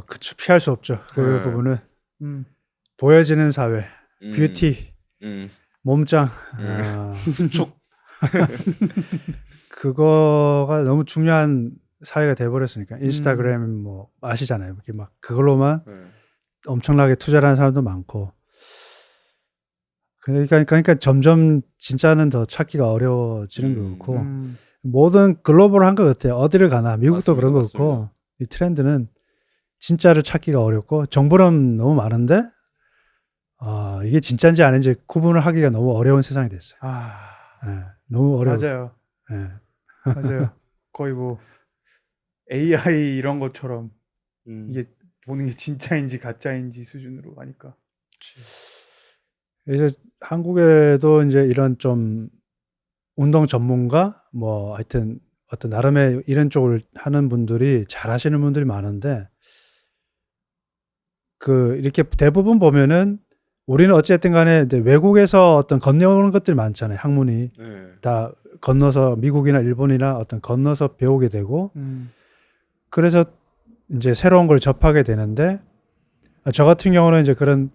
[SPEAKER 1] 그쵸. 피할 수 없죠. 그 부분은 보여지는 사회, 뷰티, 몸짱,
[SPEAKER 2] 수축.
[SPEAKER 1] 그거가 너무 중요한 사회가 돼버렸으니까 인스타그램 뭐 아시잖아요. 이렇게 막 그걸로만 엄청나게 투자를 하는 사람도 많고. 그러니까 점점 진짜는 더 찾기가 어려워지는 거고 모든 글로벌한 것 같아요. 어디를 가나 미국도
[SPEAKER 2] 맞습니다,
[SPEAKER 1] 그런 거 같고 이 트렌드는 진짜를 찾기가 어렵고 정보는 너무 많은데 이게 진짜인지 아닌지 구분을 하기가 너무 어려운 세상이 됐어요. 너무 어려워요.
[SPEAKER 3] 맞아요. 맞아요. 거의 뭐 AI 이런 것처럼 이게 보는 게 진짜인지 가짜인지 수준으로 가니까.
[SPEAKER 1] 이제 한국에도 이제 이런 좀 운동 전문가 뭐 하여튼 어떤 나름의 이런 쪽을 하는 분들이 잘 하시는 분들이 많은데 그 이렇게 대부분 보면은 우리는 어쨌든 간에 이제 외국에서 어떤 건너오는 것들이 많잖아요. 학문이 다 건너서 미국이나 일본이나 어떤 건너서 배우게 되고 그래서 이제 새로운 걸 접하게 되는데 저 같은 경우는 이제 그런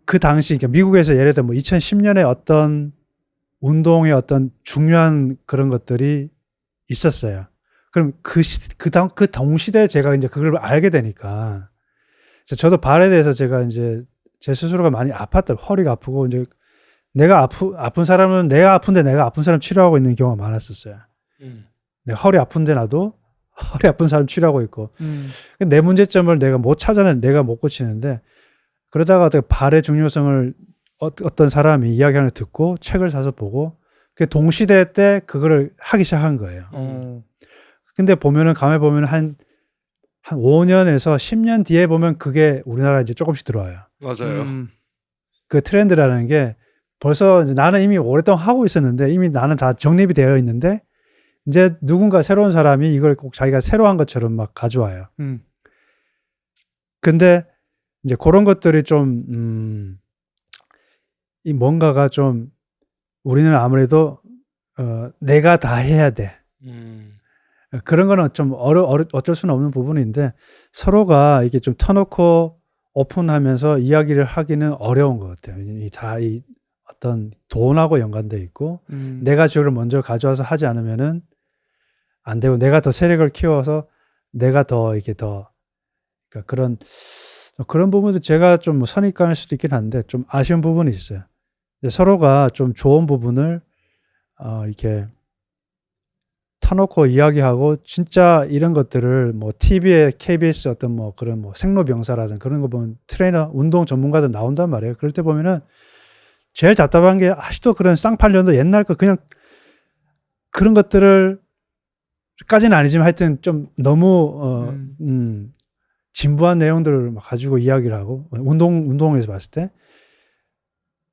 [SPEAKER 1] 그 당시 그러니까 미국에서 예를 들어 뭐 2010년에 어떤 운동의 어떤 중요한 그런 것들이 있었어요. 그럼 그 동시대에 제가 이제 그걸 알게 되니까 저도 발에 대해서 제가 이제 제 스스로가 많이 아팠다. 허리가 아프고 이제 내가 아픈 사람은 내가 아픈데 내가 아픈 사람 치료하고 있는 경우가 많았었어요. 내가 허리 아픈데 나도 허리 아픈 사람 치료하고 있고 내 문제점을 내가 못 찾아내 내가 못 고치는데 그러다가 발의 중요성을 어떤 사람이 이야기하는 걸 듣고 책을 사서 보고 그 동시대 때 그거를 하기 시작한 거예요. 근데 보면은 가만히 보면 한 5년에서 10년 뒤에 보면 그게 우리나라에 이제 조금씩 들어와요.
[SPEAKER 2] 맞아요.
[SPEAKER 1] 그 트렌드라는 게 벌써 이제 나는 이미 오랫동안 하고 있었는데 이미 나는 다 정립이 되어 있는데 이제 누군가 새로운 사람이 이걸 꼭 자기가 새로 한 것처럼 막 가져와요. 근데 이제 그런 것들이 좀 이 뭔가가 좀 우리는 아무래도 내가 다 해야 돼. 그런 거는 좀 어쩔 수는 없는 부분인데 서로가 이게 좀 터놓고 오픈하면서 이야기를 하기는 어려운 것 같아요. 이 어떤 돈하고 연관돼 있고 내가 저를 먼저 가져와서 하지 않으면은 안 되고 내가 더 세력을 키워서 내가 더 이게 더 그러니까 그런 부분도 제가 좀 선입관일 수도 있긴 한데 좀 아쉬운 부분이 있어요. 서로가 좀 좋은 부분을 이렇게 터놓고 이야기하고 진짜 이런 것들을 뭐 TV에 KBS 어떤 뭐 그런 뭐 생로병사라든 그런 거 보면 트레이너 운동 전문가들 나온단 말이에요. 그럴 때 보면은 제일 답답한 게 아직도 그런 쌍팔년도 옛날 거 그냥 그런 것들을 까지는 아니지만 하여튼 좀 너무 진부한 내용들을 막 가지고 이야기를 하고 운동에서 봤을 때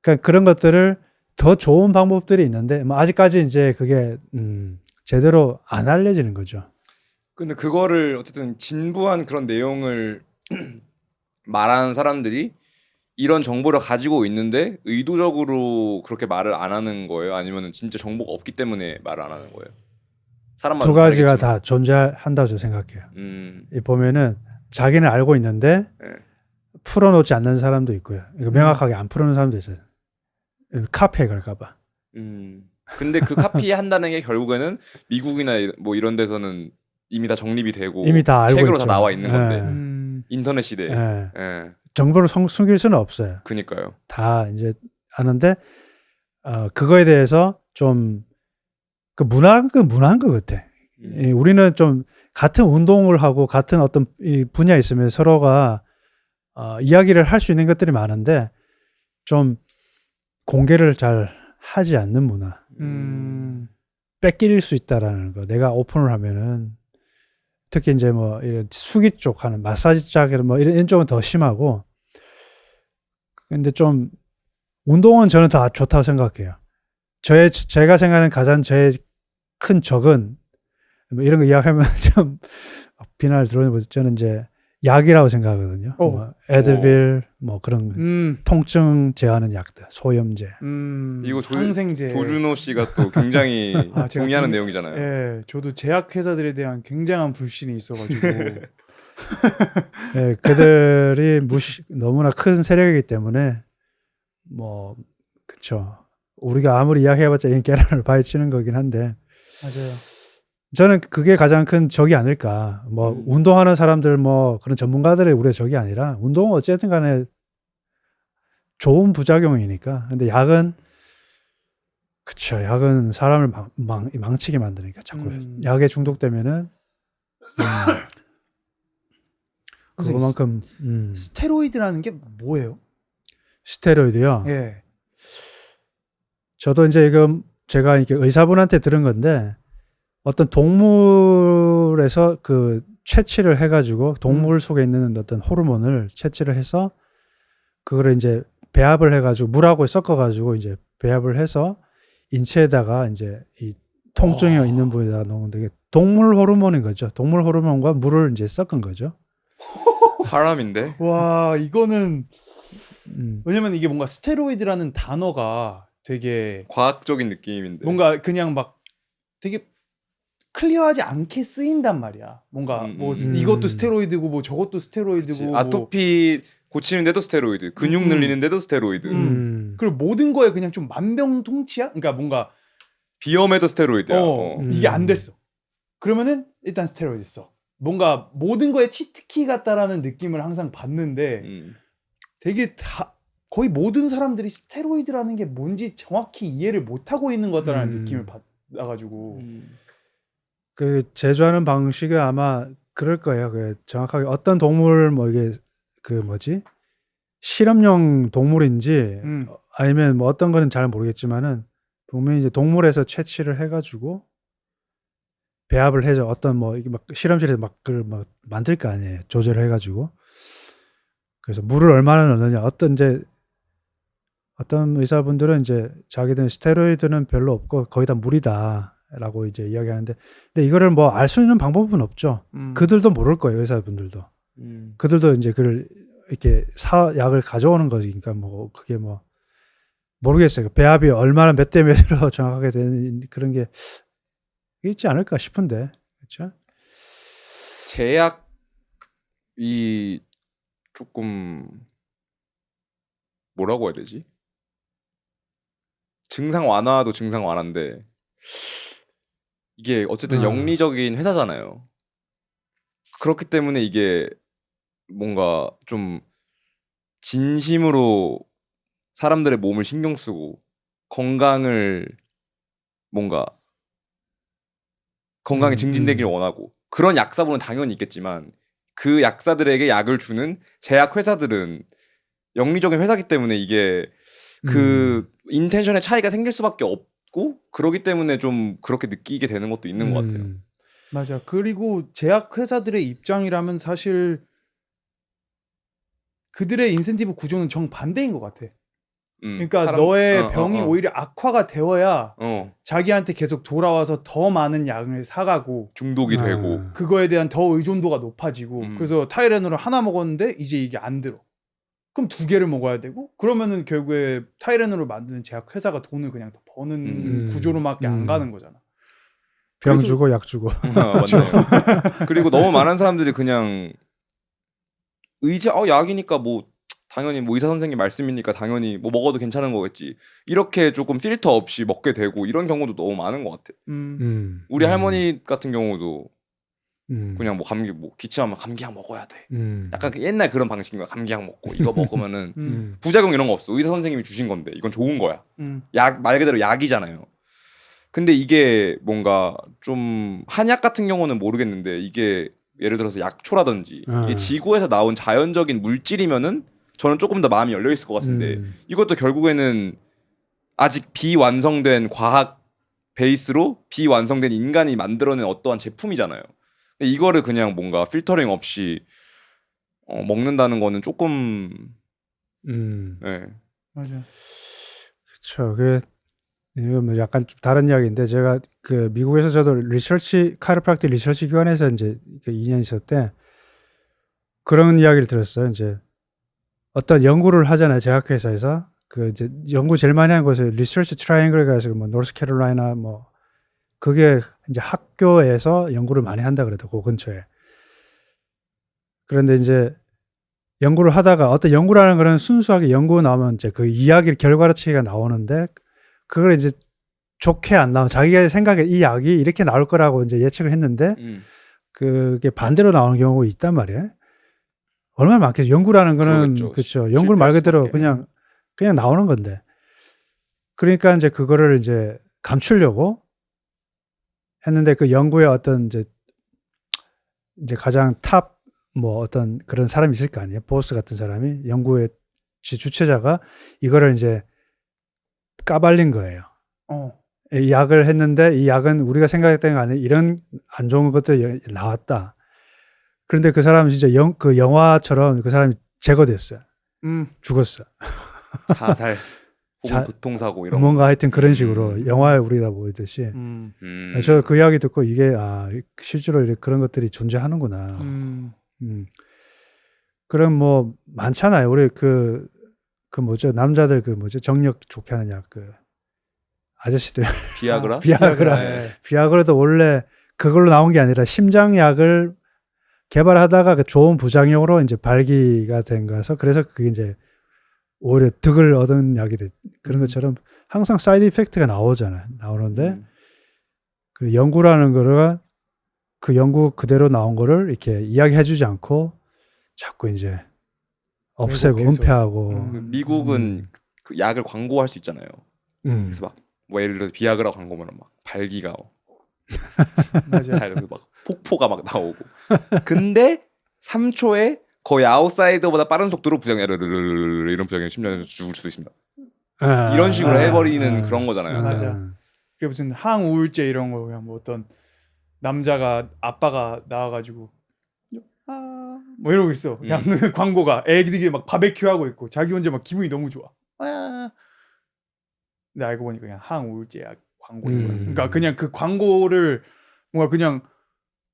[SPEAKER 1] 그러니까 그런 것들을 더 좋은 방법들이 있는데 뭐 아직까지 이제 그게 제대로 안 알려지는 거죠.
[SPEAKER 2] 근데 그거를 어쨌든 진부한 그런 내용을 말하는 사람들이 이런 정보를 가지고 있는데 의도적으로 그렇게 말을 안 하는 거예요? 아니면 진짜 정보가 없기 때문에 말을 안 하는 거예요? 사람마다
[SPEAKER 1] 두 가지가
[SPEAKER 2] 다르겠지만.
[SPEAKER 1] 다 존재한다고 저는 생각해요.
[SPEAKER 2] 음,
[SPEAKER 1] 이 보면은 자기는 알고 있는데
[SPEAKER 2] 네.
[SPEAKER 1] 풀어놓지 않는 사람도 있고요. 이거 명확하게 안 풀어놓는 사람도 있어요. 카페에 갈까봐.
[SPEAKER 2] 근데 그 카피 한다는 게 결국에는 미국이나 뭐 이런 데서는 이미 다 정립이 되고
[SPEAKER 1] 이미 다 알고
[SPEAKER 2] 책으로
[SPEAKER 1] 있죠.
[SPEAKER 2] 다 나와 있는 건데
[SPEAKER 1] 예.
[SPEAKER 2] 인터넷 시대에
[SPEAKER 1] 예.
[SPEAKER 2] 예.
[SPEAKER 1] 정보를 숨길 수는 없어요.
[SPEAKER 2] 그니까요.
[SPEAKER 1] 다 이제 아는데 그거에 대해서 좀 그 문화한 것 같아. 우리는 좀 같은 운동을 하고 같은 어떤 이 분야에 있으면 서로가 이야기를 할 수 있는 것들이 많은데 좀 공개를 잘 하지 않는 문화. 뺏길 수 있다라는 거. 내가 오픈을 하면은 특히 이제 뭐 이런 수기 쪽 하는 마사지 쪽 뭐 이런 쪽은 더 심하고. 근데 좀 운동은 저는 다 좋다고 생각해요. 제가 생각하는 가장 제일 큰 적은 뭐 이런 거 이야기하면 좀 비난을 들어오는 저는 이제 약이라고 생각하거든요. 뭐 애들빌 뭐 그런 통증 제하는 약들, 소염제.
[SPEAKER 2] 이거
[SPEAKER 3] 항생제.
[SPEAKER 2] 조준호 씨가 또 굉장히 동의하는 내용이잖아요.
[SPEAKER 3] 예, 저도 제약 회사들에 대한 굉장한 불신이 있어가지고.
[SPEAKER 1] 예, 그들이 너무나 큰 세력이기 때문에 뭐 그쵸. 우리가 아무리 이야기해봤자 이 계란을 파헤치는 거긴 한데.
[SPEAKER 3] 맞아요.
[SPEAKER 1] 저는 그게 가장 큰 적이 아닐까. 뭐 운동하는 사람들 뭐 그런 전문가들의 우리의 적이 아니라 운동은 어쨌든 간에 좋은 부작용이니까. 근데 약은 그쵸. 약은 사람을 망치게 만드니까 자꾸 약에 중독되면은 그만큼
[SPEAKER 3] 스테로이드라는 게 뭐예요?
[SPEAKER 1] 스테로이드요.
[SPEAKER 3] 예.
[SPEAKER 1] 저도 이제 이거 제가 이렇게 의사분한테 들은 건데 어떤 동물에서 그 채취를 해가지고 동물 속에 있는 어떤 호르몬을 채취를 해서 그거를 이제 배합을 해가지고 물하고 섞어가지고 이제 배합을 해서 인체에다가 이제 이 통증이 있는 부위에다가 넣는데 이게 동물 호르몬인 거죠. 동물 호르몬과 물을 이제 섞은 거죠.
[SPEAKER 2] 사람인데.
[SPEAKER 3] 와, 이거는 왜냐면 이게 뭔가 스테로이드라는 단어가 되게
[SPEAKER 2] 과학적인 느낌인데.
[SPEAKER 3] 뭔가 그냥 막 되게 클리어하지 않게 쓰인단 말이야. 뭔가 뭐 이것도 스테로이드고 뭐 저것도 스테로이드고 뭐
[SPEAKER 2] 아토피 고치는데도 스테로이드, 근육 늘리는데도 스테로이드.
[SPEAKER 3] 그리고 모든 거에 그냥 좀 만병통치야? 그러니까 뭔가
[SPEAKER 2] 비염에도 스테로이드야.
[SPEAKER 3] 이게 안 됐어. 그러면은 일단 스테로이드 써. 뭔가 모든 거에 치트키 같다라는 느낌을 항상 받는데 되게 다 거의 모든 사람들이 스테로이드라는 게 뭔지 정확히 이해를 못 하고 있는 것 같다라는 느낌을 받아가지고
[SPEAKER 1] 그 제조하는 방식이 아마 그럴 거예요. 그 정확하게 어떤 동물 뭐 이게 그 뭐지 실험용 동물인지 아니면 뭐 어떤 거는 잘 모르겠지만은 분명히 이제 동물에서 채취를 해가지고 배합을 해서 어떤 뭐 이게 막 실험실에서 막 그걸 막 만들 거 아니에요. 조절을 해가지고. 그래서 물을 얼마나 넣느냐. 어떤 의사분들은 이제 자기들은 스테로이드는 별로 없고 거의 다 물이다라고 이제 이야기하는데, 근데 이거를 뭐 알 수 있는 방법은 없죠. 그들도 모를 거예요, 의사분들도. 그들도 이제 그걸 이렇게 약을 가져오는 거니까 뭐 그게 뭐 모르겠어요. 배합이 얼마나 몇 대 몇으로 정확하게 되는 그런 게 있지 않을까 싶은데, 그렇죠?
[SPEAKER 2] 제약이 조금 뭐라고 해야 되지? 증상 완화도 증상 완화인데 이게 어쨌든 영리적인 회사잖아요. 그렇기 때문에 이게 뭔가 좀 진심으로 사람들의 몸을 신경 쓰고 건강을 뭔가 건강이 증진되기를 원하고 그런 약사분은 당연히 있겠지만 그 약사들에게 약을 주는 제약 회사들은 영리적인 회사기 때문에 이게 그 인텐션의 차이가 생길 수밖에 없고 그러기 때문에 좀 그렇게 느끼게 되는 것도 있는 것 같아요.
[SPEAKER 3] 맞아. 그리고 제약 회사들의 입장이라면 사실 그들의 인센티브 구조는 정반대인 것 같아. 그러니까 너의 병이 오히려 악화가 되어야 자기한테 계속 돌아와서 더 많은 약을 사가고
[SPEAKER 2] 중독이 되고
[SPEAKER 3] 그거에 대한 더 의존도가 높아지고 그래서 타이레놀을 하나 먹었는데 이제 이게 안 들어. 그럼 2개를 먹어야 되고 그러면은 결국에 타이레놀을 만드는 제약 회사가 돈을 그냥 더 버는 구조로밖에 안 가는 거잖아.
[SPEAKER 1] 병 주고 약 주고.
[SPEAKER 2] 맞네요. 그리고 너무 많은 사람들이 그냥 약이니까 뭐 당연히 뭐 의사 선생님 말씀이니까 당연히 뭐 먹어도 괜찮은 거겠지. 이렇게 조금 필터 없이 먹게 되고 이런 경우도 너무 많은 것 같아. 우리 할머니 같은 경우도 그냥 뭐 감기 뭐 기침하면 감기약 먹어야 돼. 약간 옛날 그런 방식인 거야. 감기약 먹고 이거 먹으면은 부작용 이런 거 없어. 의사 선생님이 주신 건데 이건 좋은 거야. 약 말 그대로 약이잖아요. 근데 이게 뭔가 좀 한약 같은 경우는 모르겠는데 이게 예를 들어서 약초라든지 이게 지구에서 나온 자연적인 물질이면은 저는 조금 더 마음이 열려 있을 것 같은데 이것도 결국에는 아직 비완성된 과학 베이스로 비완성된 인간이 만들어낸 어떠한 제품이잖아요. 근데 이거를 그냥 뭔가 필터링 없이 먹는다는 거는 조금 네.
[SPEAKER 3] 맞아.
[SPEAKER 1] 그렇죠. 이거 뭐 약간 좀 다른 이야기인데 제가 그 미국에서 저도 카이로프락틱 리서치 기관에서 이제 2년 있을 때 그런 이야기를 들었어요. 이제 어떤 연구를 하잖아요. 제약회사에서 그 이제 연구 제일 많이 한 곳에 리서치 트라이앵글에 가서 뭐 노스캐롤라이나 뭐 그게 이제 학교에서 연구를 많이 한다 그래도 그 근처에. 그런데 이제 연구를 하다가 어떤 연구라는 거는 순수하게 연구 나오면 이제 그 이야기 결과치가 나오는데 그걸 이제 좋게 안 나오면 자기가 생각에 이 약이 이렇게 나올 거라고 이제 예측을 했는데 그게 반대로 나오는 경우가 있단 말이에요. 얼마나 많겠어요. 연구라는 거는 그렇죠. 연구를 말 그대로 그냥 나오는 건데. 그러니까 이제 그거를 이제 감추려고 했는데 그 연구에 어떤 이제 가장 탑 뭐 어떤 그런 사람이 있을 거 아니에요. 보스 같은 사람이 연구의 주체자가 이거를 이제 까발린 거예요. 이 약을 했는데 이 약은 우리가 생각했던 게 아니라 이런 안 좋은 것들이 나왔다. 그런데 그 사람은 진짜 그 영화처럼 그 사람이 제거됐어요. 죽었어.
[SPEAKER 2] 자살, 혹은 교통사고 이런
[SPEAKER 1] 뭔가 하여튼 그런 식으로 영화에 우리가 보이듯이. 저 그 이야기 듣고 이게 실제로 그런 것들이 존재하는구나. 그럼 뭐 많잖아요. 우리 그 뭐죠? 남자들 그 뭐죠? 정력 좋게 하는 약 그 아저씨들
[SPEAKER 2] 비아그라?
[SPEAKER 1] 비아그라도 원래 그걸로 나온 게 아니라 심장약을 개발하다가 그 좋은 부작용으로 이제 발기가 된 거라서 그래서 그게 이제 오히려 득을 얻은 약이 돼. 그런 것처럼 항상 사이드 이펙트가 나오는데 그 연구라는 거가 그 연구 그대로 나온 거를 이렇게 이야기해주지 않고 자꾸 이제 없애고 은폐하고.
[SPEAKER 2] 미국은 그 약을 광고할 수 있잖아요. 그래서 막 뭐 예를 들어서 비아그라 광고면 막 발기가 막 폭포가 막 나오고. 근데 3초에 거의 아웃사이더보다 빠른 속도로 부작용 이런 부작용이 심장에서 죽을 수도 있습니다. 이런 식으로 해버리는 그런 거잖아요.
[SPEAKER 3] 맞아. 그게 무슨 항우울제 이런 거 그냥 뭐 어떤 남자가 아빠가 나와가지고 뭐 이러고 있어. 그냥 광고가 애기들이 막 바베큐 하고 있고 자기 혼자 막 기분이 너무 좋아. 근데 알고 보니까 그냥 항우울제 광고인 거야. 그러니까 그냥 그 광고를 뭔가 그냥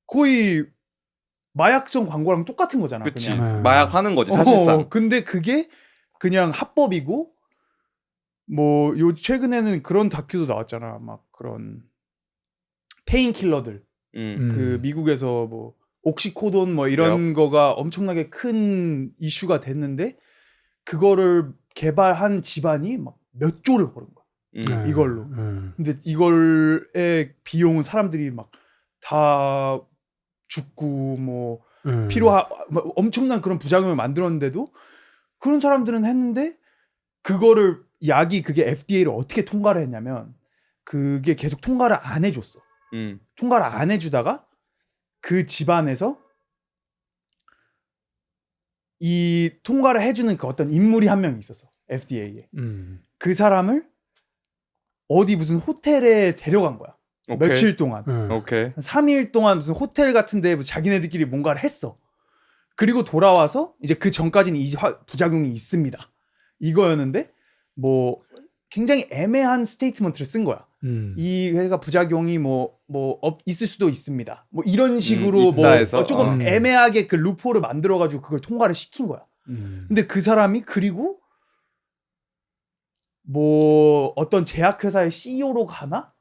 [SPEAKER 3] 거의 마약성 광고랑 똑같은 거잖아.
[SPEAKER 2] 그치.
[SPEAKER 3] 그냥.
[SPEAKER 2] 마약 하는 거지 사실상.
[SPEAKER 3] 근데 그게 그냥 합법이고 뭐 요 최근에는 그런 다큐도 나왔잖아. 막 그런 페인킬러들. 그 미국에서 뭐 옥시코돈 뭐 이런 거가 엄청나게 큰 이슈가 됐는데 그거를 개발한 집안이 막 몇 조를 버는 거야. 이걸로. 근데 이걸의 비용은 사람들이 막 다 죽고 뭐 뭐 엄청난 그런 부작용을 만들었는데도 그런 사람들은 했는데 그거를 약이 그게 FDA를 어떻게 통과를 했냐면 그게 계속 통과를 안 해줬어. 통과를 안 해주다가 그 집안에서 이 통과를 해주는 그 어떤 인물이 한 명 있었어. FDA에. 그 사람을 어디 무슨 호텔에 데려간 거야.
[SPEAKER 2] 오케이.
[SPEAKER 3] 며칠 동안.
[SPEAKER 2] 오케이.
[SPEAKER 3] 3일 동안 무슨 호텔 같은데 자기네들끼리 뭔가를 했어. 그리고 돌아와서 이제 그 전까지는 이 부작용이 있습니다. 이거였는데 뭐 굉장히 애매한 스테이트먼트를 쓴 거야. 이 회가 부작용이 있을 수도 있습니다. 뭐 이런 식으로 조금 애매하게 그 루포를 만들어가지고 그걸 통과를 시킨 거야. 근데 그 사람이 그리고 뭐 어떤 제약회사의 CEO로 가나?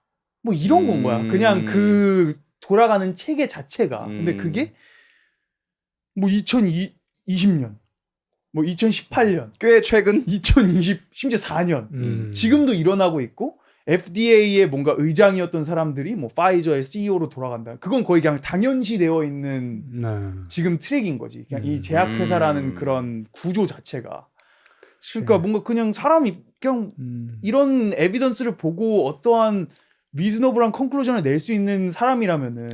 [SPEAKER 3] 뭐 이런 건 거야. 그냥 그 돌아가는 체계 자체가. 근데 그게 뭐 2020년, 뭐 2018년,
[SPEAKER 2] 꽤 최근,
[SPEAKER 3] 2020 심지어 4년 지금도 일어나고 있고 FDA의 뭔가 의장이었던 사람들이 뭐 파이저의 CEO로 돌아간다. 그건 거의 그냥 당연시 되어 있는 지금 트랙인 거지. 그냥 이 제약회사라는 그런 구조 자체가. 그러니까 뭔가 그냥 사람이 그냥 이런 에비던스를 보고 어떠한 리즈너블한 컨클루전을 낼 수 있는 사람이라면은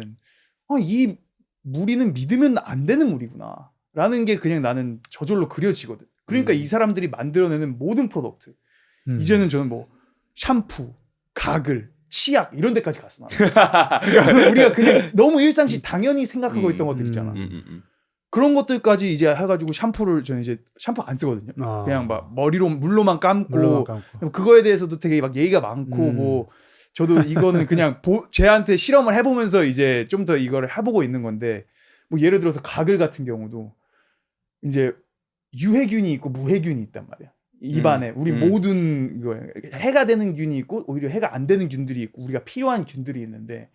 [SPEAKER 3] 이 무리는 믿으면 안 되는 무리구나 라는 게 그냥 나는 저절로 그려지거든. 그러니까 이 사람들이 만들어내는 모든 프로덕트 이제는 저는 뭐 샴푸, 가글, 치약 이런 데까지 갔어. 그러니까 우리가 그냥 너무 일상시 당연히 생각하고 있던 것들 있잖아. 그런 것들까지 이제 해가지고 저는 이제 샴푸 안 쓰거든요. 그냥 막 물로만 감고. 그거에 대해서도 되게 막 예의가 많고 뭐 저도 이거는 그냥 쟤한테 실험을 해보면서 이제 좀 더 이거를 해보고 있는 건데 뭐 예를 들어서 가글 같은 경우도 이제 유해균이 있고 무해균이 있단 말이야. 입안에 우리 모든 이거 해가 되는 균이 있고 오히려 해가 안 되는 균들이 있고 우리가 필요한 균들이 있는데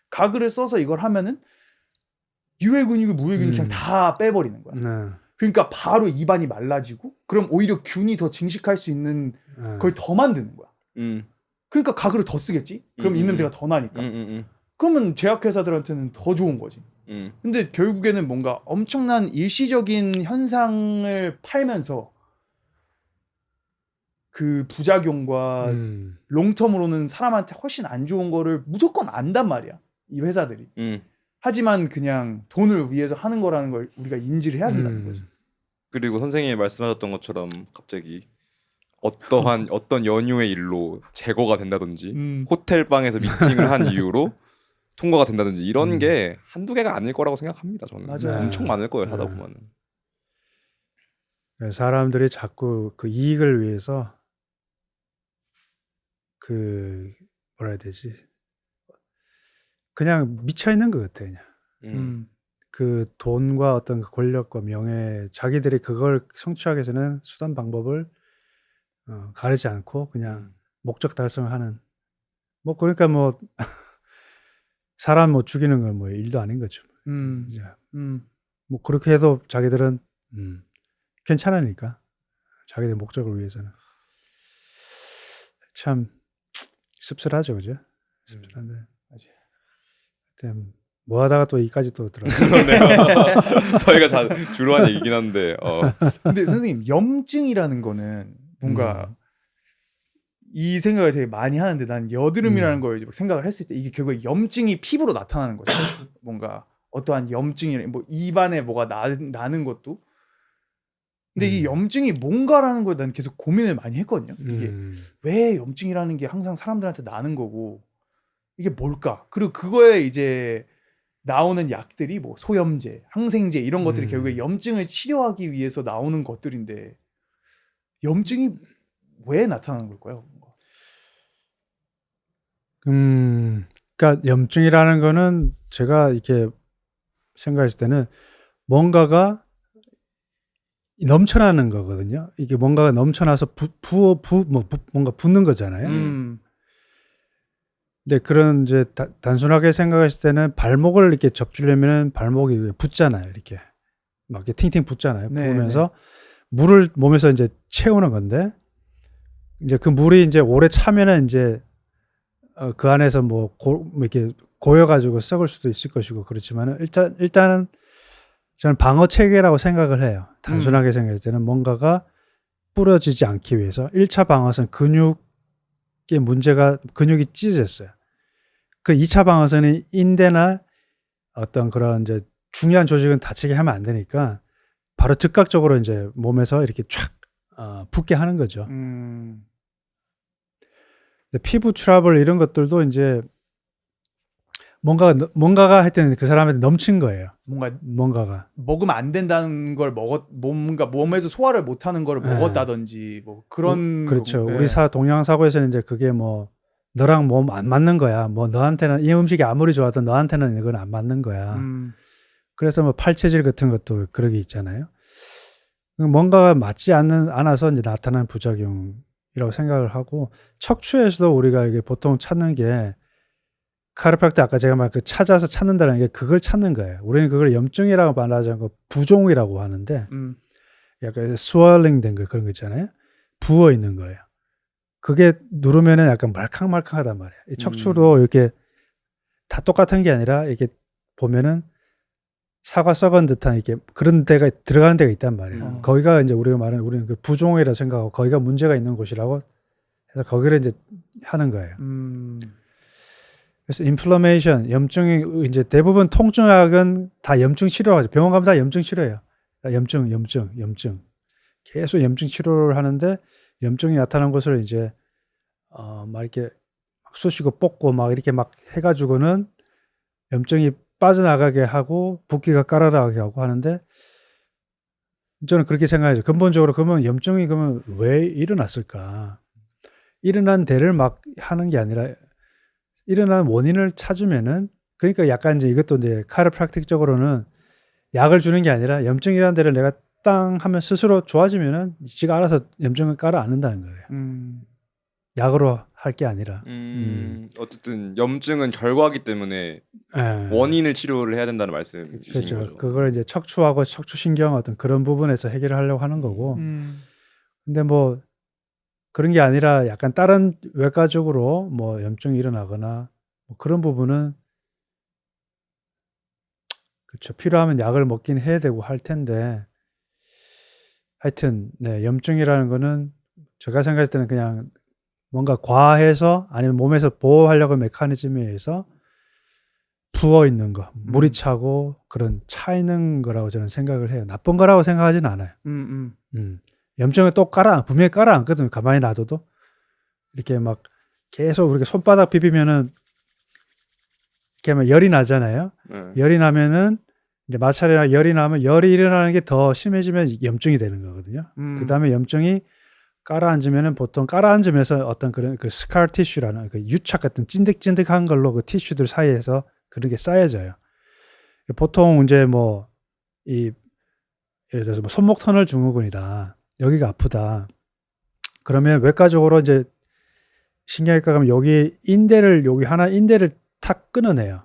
[SPEAKER 3] 가글을 써서 이걸 하면은 유해균이고 무해균이 그냥 다 빼버리는 거야. 그러니까 바로 입안이 말라지고 그럼 오히려 균이 더 증식할 수 있는 걸 더 만드는 거야. 그러니까 가글을 더 쓰겠지? 그럼 입냄새가 더 나니까. 그러면 제약회사들한테는 더 좋은 거지. 근데 결국에는 뭔가 엄청난 일시적인 현상을 팔면서 그 부작용과 롱텀으로는 사람한테 훨씬 안 좋은 거를 무조건 안단 말이야. 이 회사들이. 하지만 그냥 돈을 위해서 하는 거라는 걸 우리가 인지를 해야 된다는 거지.
[SPEAKER 2] 그리고 선생님이 말씀하셨던 것처럼 갑자기 어떤 연유의 일로 제거가 된다든지 호텔 방에서 미팅을 한 이유로 통과가 된다든지 이런 게 한두 개가 아닐 거라고 생각합니다. 저는
[SPEAKER 3] 맞아요.
[SPEAKER 2] 엄청 많을 거예요. 하다 보면은
[SPEAKER 1] 사람들이 자꾸 그 이익을 위해서 그 뭐라 해야 되지? 그냥 미쳐 있는 것 같아. 그냥 그 돈과 어떤 그 권력과 명예, 자기들이 그걸 성취하기 위해서는 수단 방법을 가리지 않고 그냥 목적 달성하는. 뭐 그러니까 뭐 사람 뭐 죽이는 건 뭐 일도 아닌 거죠. 뭐 그렇게 해도 자기들은 괜찮으니까 자기들 목적을 위해서는 참 씁쓸하죠, 그죠? 씁쓸한데. 맞아요. 뭐 하다가 또 이까지 또 들어가요.
[SPEAKER 2] 그렇네요. 저희가 주로 한 얘기긴 한데.
[SPEAKER 3] 근데 선생님 염증이라는 거는 뭔가 이 생각을 되게 많이 하는데 난 여드름이라는 걸 이제 생각을 했을 때 이게 결국에 염증이 피부로 나타나는 거죠. 뭔가 어떠한 염증이 뭐 입안에 뭐가 나는 것도 근데 이 염증이 뭔가라는 걸 난 계속 고민을 많이 했거든요. 이게
[SPEAKER 1] 음.
[SPEAKER 3] 왜 염증이라는 게 항상 사람들한테 나는 거고 이게 뭘까? 그리고 그거에 이제 나오는 약들이 뭐 소염제, 항생제 이런 것들이 결국에 염증을 치료하기 위해서 나오는 것들인데 염증이 왜 나타나는 걸까요?
[SPEAKER 1] 그러니까 염증이라는 거는 제가 이렇게 생각했을 때는 뭔가가 넘쳐나는 거거든요. 이게 뭔가가 넘쳐나서 뭔가 붓는 거잖아요. 근데 그런 이제 단순하게 생각했을 때는 발목을 이렇게 접주려면 발목이 붓잖아요. 이렇게 막 이렇게 팅팅 붓잖아요.
[SPEAKER 3] 네,
[SPEAKER 1] 부으면서 물을 몸에서 이제 채우는 건데 이제 그 물이 이제 오래 차면은 이제 그 안에서 뭐 이렇게 고여가지고 썩을 수도 있을 것이고 그렇지만은 일단은 저는 방어 체계라고 생각을 해요. 단순하게 생각할 때는 뭔가가 부러지지 않기 위해서 1차 방어선 근육의 문제가 근육이 찢어졌어요. 그 2차 방어선이 인대나 어떤 그런 이제 중요한 조직은 다치게 하면 안 되니까 바로 즉각적으로 이제 몸에서 이렇게 촥 붓게 하는 거죠. 피부 트러블 이런 것들도 이제 뭔가가 하여튼 그 사람한테 넘친 거예요. 뭔가가
[SPEAKER 3] 먹으면 안 된다는 걸 뭔가 몸에서 소화를 못하는 걸 먹었다든지 뭐 그런
[SPEAKER 1] 그렇죠. 우리 동양 사고에서는 이제 그게 뭐 너랑 몸 안 맞는 거야. 뭐 너한테는 이 음식이 아무리 좋아도 너한테는 이건 안 맞는 거야. 그래서 뭐 팔체질 같은 것도 그런 게 있잖아요. 뭔가가 맞지 않아서 이제 나타나는 부작용이라고 생각을 하고 척추에서도 우리가 이게 보통 찾는 게 카르프락트 아까 제가 막 찾아서 찾는다는 게 그걸 찾는 거예요. 우리는 그걸 염증이라고 말하지 않고 부종이라고 하는데 약간 스웰링 된 거 그런 거 있잖아요. 부어 있는 거예요. 그게 누르면은 약간 말캉말캉하단 말이에요. 이 척추도 이렇게 다 똑같은 게 아니라 이렇게 보면은 사과 썩은 듯한 이렇게 그런 데가 들어가는 데가 있단 말이에요. 거기가 이제 우리가 말하는 우리는 그 부종이라 생각하고 거기가 문제가 있는 곳이라고 해서 거기를 이제 하는 거예요. 그래서 인플라메이션, 염증이 이제 대부분 통증약은 다 염증 치료하죠. 병원 가면 다 염증 치료예요. 염증. 계속 염증 치료를 하는데 염증이 나타난 것을 이제 막 이렇게 막 쑤시고 뽑고 막 이렇게 막 해가지고는 염증이 빠져나가게 하고 붓기가 깔아나가게 하고 하는데 저는 그렇게 생각하죠. 근본적으로 그러면 염증이 그러면 왜 일어났을까? 일어난 데를 막 하는 게 아니라 일어난 원인을 찾으면은 그러니까 약간 이제 이것도 이제 카이로프랙틱적으로는 약을 주는 게 아니라 염증이라는 데를 내가 땅 하면 스스로 좋아지면은 지가 알아서 염증을 깔아앉는다는 거예요. 약으로 할 게 아니라.
[SPEAKER 2] 어쨌든 염증은 결과이기 때문에 원인을 치료를 해야 된다는 말씀이신
[SPEAKER 1] 그렇죠.
[SPEAKER 2] 거죠.
[SPEAKER 1] 그걸 이제 척추하고 척추신경 어떤 그런 부분에서 해결을 하려고 하는 거고. 근데 뭐 그런 게 아니라 약간 다른 외과적으로 뭐 염증이 일어나거나 뭐 그런 부분은 그렇죠. 필요하면 약을 먹긴 해야 되고 할 텐데 하여튼 네, 염증이라는 거는 제가 생각할 때는 그냥 뭔가 과해서 아니면 몸에서 보호하려고 메커니즘에 의해서 부어 있는 거, 물이 차고 그런 차 있는 거라고 저는 생각을 해요. 나쁜 거라고 생각하지는 않아요. 염증을 또 분명히 깔아앉거든요. 가만히 놔둬도 이렇게 막 계속 우리가 손바닥 비비면은 이렇게 하면 열이 나잖아요. 열이 나면은 이제 마찰이나 열이 나면 열이 일어나는 게 더 심해지면 염증이 되는 거거든요. 그 다음에 염증이 깔아앉으면은 보통 깔아앉으면서 어떤 그런 그 스카 티슈라는 그 유착 같은 찐득찐득한 걸로 그 티슈들 사이에서 그런 게 쌓여져요. 보통 이제 뭐 예를 들어서 뭐 손목 터널 증후군이다. 여기가 아프다. 그러면 외과적으로 이제 신경외과 가면 여기 하나 인대를 탁 끊어내요.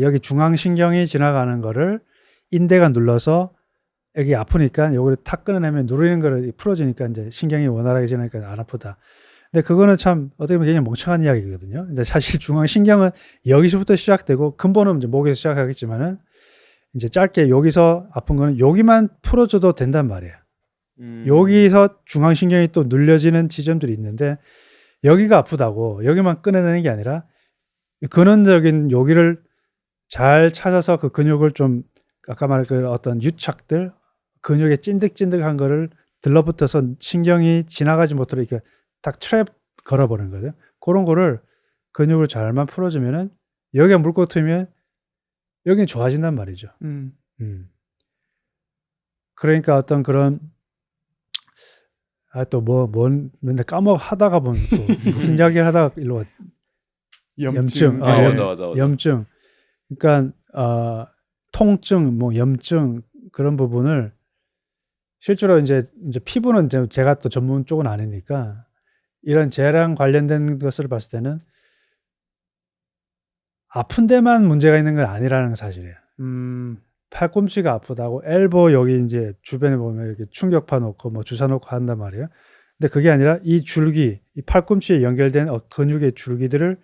[SPEAKER 1] 여기 중앙신경이 지나가는 거를 인대가 눌러서 여기 아프니까 여기를 탁 끊어내면 누르는 거를 풀어지니까 이제 신경이 원활하게 지나니까 안 아프다. 근데 그거는 참 어떻게 보면 굉장히 멍청한 이야기거든요. 이제 사실 중앙신경은 여기서부터 시작되고 근본은 이제 목에서 시작하겠지만은 이제 짧게 여기서 아픈 거는 여기만 풀어줘도 된단 말이에요. 여기서 중앙신경이 또 눌려지는 지점들이 있는데 여기가 아프다고 여기만 끊어내는 게 아니라 근원적인 여기를 잘 찾아서 그 근육을 좀 아까 말한 그 어떤 유착들 근육의 찐득찐득한 거를 들러붙어서 신경이 지나가지 못하도록 이렇게 딱 트랩 걸어버리는 거죠. 그런 거를 근육을 잘만 풀어주면은 여기가 물고 트면 여기는 좋아진단 말이죠. 음. 그러니까 어떤 그런 또 맨날 하다가 보면 또 무슨 이야기를 하다가 일로 와. 염증.
[SPEAKER 2] 맞아.
[SPEAKER 1] 염증. 그러니까 통증, 뭐 염증 그런 부분을 실제로 이제 피부는 제가 또 전문 쪽은 아니니까 이런 재랑 관련된 것을 봤을 때는 아픈 데만 문제가 있는 건 아니라는 사실이에요. 팔꿈치가 아프다고 엘보 여기 이제 주변에 보면 이렇게 충격파 놓고 뭐 주사 놓고 한단 말이에요. 근데 그게 아니라 이 줄기, 이 팔꿈치에 연결된 근육의 줄기들을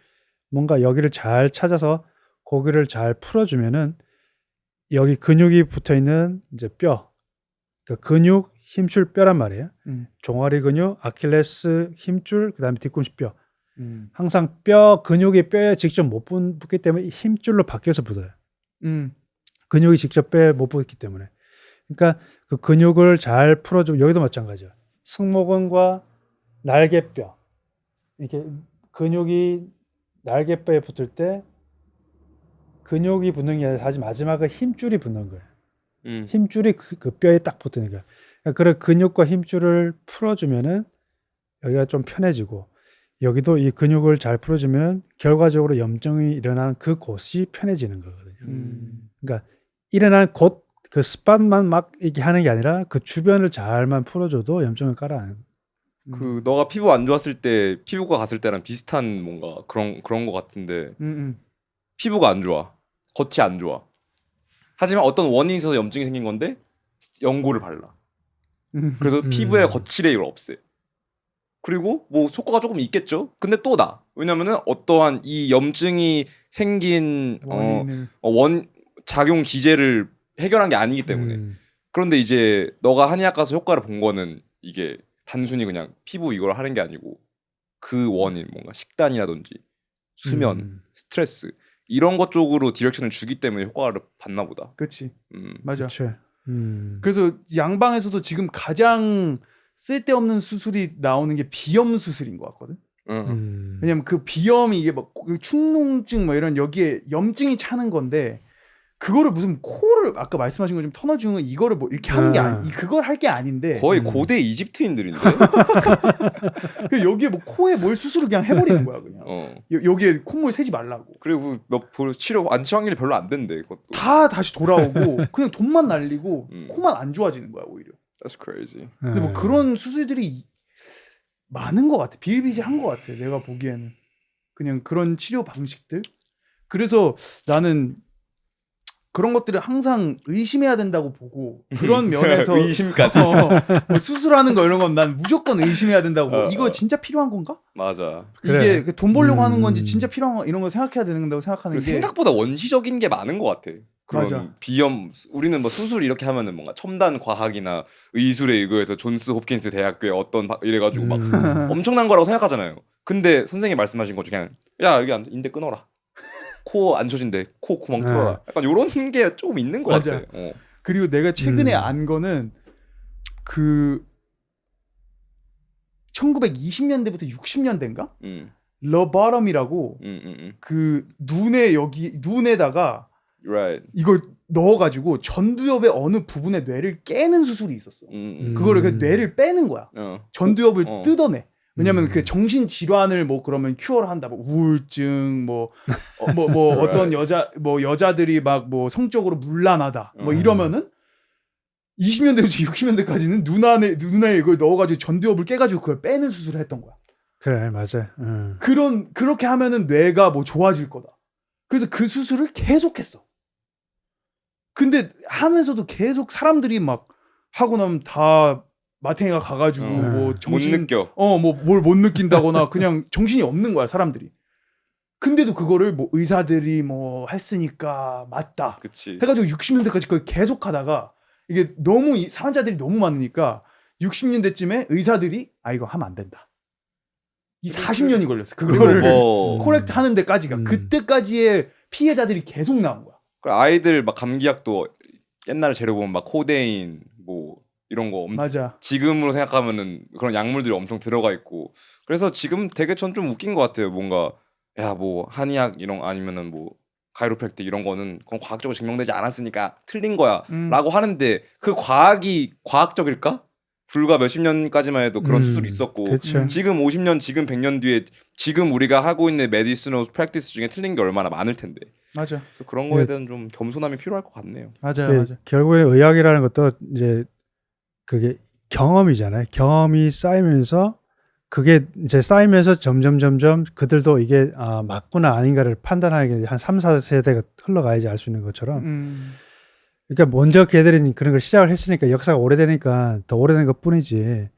[SPEAKER 1] 뭔가 여기를 잘 찾아서 고기를 잘 풀어주면은 여기 근육이 붙어 있는 이제 뼈, 그러니까 근육 힘줄 뼈란 말이에요. 종아리 근육, 아킬레스 힘줄, 그다음에 뒤꿈치 뼈. 항상 근육이 뼈에 직접 못 붙기 때문에 힘줄로 바뀌어서 붙어요. 근육이 직접 뼈에 못 붙기 때문에. 그러니까 그 근육을 잘 풀어주고 여기도 마찬가지예요. 승모근과 날개뼈. 이렇게 근육이 날개뼈에 붙을 때 근육이 붙는 게 아니라 사실 마지막에 힘줄이 붙는 거예요. 힘줄이 그 뼈에 딱 붙는 거예요. 그러니까 그런 근육과 힘줄을 풀어주면은 여기가 좀 편해지고 여기도 이 근육을 잘 풀어주면 결과적으로 염증이 일어나는 그 곳이 편해지는 거거든요. 그러니까 일어나는 곳 그 스팟만 막 이렇게 하는 게 아니라 그 주변을 잘만 풀어줘도 염증을 깔아내는.
[SPEAKER 2] 그 너가 피부 안 좋았을 때 피부과 갔을 때랑 비슷한 뭔가 그런 거 같은데 피부가 안 좋아, 겉이 안 좋아. 하지만 어떤 원인이 있어서 염증이 생긴 건데 연고를 발라. 그래서 피부에 거칠애를 없애. 그리고 뭐 효과가 조금 있겠죠. 근데 또 나. 왜냐면은 어떠한 이 염증이 생긴 작용 기제를 해결한 게 아니기 때문에. 그런데 이제 너가 한의학 가서 효과를 본 거는 이게 단순히 그냥 피부 이걸 하는 게 아니고 그 원인 뭔가 식단이라든지 수면, 스트레스 이런 것 쪽으로 디렉션을 주기 때문에 효과를 봤나 보다.
[SPEAKER 3] 그렇지. 맞아.
[SPEAKER 1] 그쵸.
[SPEAKER 3] 그래서 양방에서도 지금 가장 쓸데없는 수술이 나오는 게 비염 수술인 것 같거든. 왜냐면 그 비염이 이게 막 축농증 뭐 이런 여기에 염증이 차는 건데 그거를 무슨 코를 아까 말씀하신 것처럼 터널증은 이거를 뭐 이렇게 하는 게 아니 그걸 할 게 아닌데
[SPEAKER 2] 거의 고대 이집트인들인데.
[SPEAKER 3] 여기에 뭐 코에 뭘 수술을 그냥 해버리는 거야 그냥. 여기에 콧물 새지 말라고.
[SPEAKER 2] 그리고 치료 안치 확률이 별로 안 된대 그것도.
[SPEAKER 3] 다 다시 돌아오고 그냥 돈만 날리고 코만 안 좋아지는 거야 오히려.
[SPEAKER 2] That's crazy.
[SPEAKER 3] 근데 뭐 그런 수술들이 많은 것 같아. 비일비재한 것 같아. 내가 보기에는 그냥 그런 치료 방식들. 그래서 나는 그런 것들을 항상 의심해야 된다고 보고 그런 면에서
[SPEAKER 2] 의심까지
[SPEAKER 3] 뭐 수술하는 거 이런 건 난 무조건 의심해야 된다고 보고 이거 진짜 필요한 건가?
[SPEAKER 2] 맞아.
[SPEAKER 3] 이게 돈 벌려고 하는 건지 진짜 필요한 거 이런 거 생각해야 된다고 생각하는 게
[SPEAKER 2] 생각보다 원시적인 게 많은 것 같아. 그런
[SPEAKER 3] 맞아.
[SPEAKER 2] 비염 우리는 뭐 수술 이렇게 하면은 뭔가 첨단 과학이나 의술에 의거해서 존스 홉킨스 대학교에 어떤 이래가지고 막 엄청난 거라고 생각하잖아요. 근데 선생님이 말씀하신 것 중에 야 여기 인대 끊어라. 코 안 쳐진대. 코 구멍 뚫어라. 약간 이런 게 좀 있는 것
[SPEAKER 3] 맞아.
[SPEAKER 2] 같아.
[SPEAKER 3] 그리고 내가 최근에 안 거는 그 1920년대부터 60년대인가? 러바럼이라고 그 눈에다가
[SPEAKER 2] right.
[SPEAKER 3] 이걸 넣어가지고 전두엽의 어느 부분의 뇌를 깨는 수술이 있었어. 그거를 그 뇌를 빼는 거야. 전두엽을 뜯어내. 왜냐면 그 정신 질환을 뭐 그러면 큐어를 한다. 뭐 우울증 뭐 어떤 여자들이 막 뭐 성적으로 문란하다. 뭐 이러면은 20년대부터 60년대까지는 눈 안에 이걸 넣어가지고 전두엽을 깨가지고 그걸 빼는 수술을 했던 거야.
[SPEAKER 1] 그래 맞아.
[SPEAKER 3] 그렇게 하면은 뇌가 뭐 좋아질 거다. 그래서 그 수술을 계속했어. 근데 하면서도 계속 사람들이 막 하고 나면 다 마탱이가 가가지고 뭐 정신
[SPEAKER 2] 못 느껴.
[SPEAKER 3] 뭐 뭘 못 느낀다거나 그냥 정신이 없는 거야 사람들이. 근데도 그거를 뭐 의사들이 뭐 했으니까 맞다.
[SPEAKER 2] 그치.
[SPEAKER 3] 해가지고 60년대까지 그걸 계속하다가 이게 너무 환자들이 너무 많으니까 60년대쯤에 의사들이 이거 하면 안 된다. 이 40년이 걸렸어. 그거를 코렉트 하는 데까지가 그때까지의 피해자들이 계속 나온 거야.
[SPEAKER 2] 아이들 막 감기약도 옛날 재료 보면 막 코데인 뭐 이런 거
[SPEAKER 3] 맞아.
[SPEAKER 2] 지금으로 생각하면은 그런 약물들이 엄청 들어가 있고 그래서 지금 되게 전 좀 웃긴 것 같아요. 뭔가 야 뭐 한의학 이런 아니면은 뭐 가이로프랙틱 이런 거는 그건 과학적으로 증명되지 않았으니까 틀린 거야라고 하는데 그 과학이 과학적일까? 불과 몇십 년까지만 해도 그런 수술이 있었고
[SPEAKER 1] 그렇죠.
[SPEAKER 2] 지금 50년 지금 100년 뒤에 지금 우리가 하고 있는 메디시널 프랙티스 중에 틀린 게 얼마나 많을 텐데
[SPEAKER 3] 맞아.
[SPEAKER 2] 그래서 그런 거에
[SPEAKER 1] 예.
[SPEAKER 2] 대한 좀 겸손함이 필요할 것 같네요.
[SPEAKER 3] 맞아요. 맞아.
[SPEAKER 1] 결국에 의학이라는 것도 이제 그게 경험이잖아요. 경험이 쌓이면서 그게 이제 쌓이면서 점점 그들도 이게 맞구나 아닌가를 판단하게 한 3, 4세대가 흘러가야지 알 수 있는 것처럼 그러니까 먼저 걔들이 그런 걸 시작을 했으니까 역사가 오래되니까 더 오래된 것뿐이지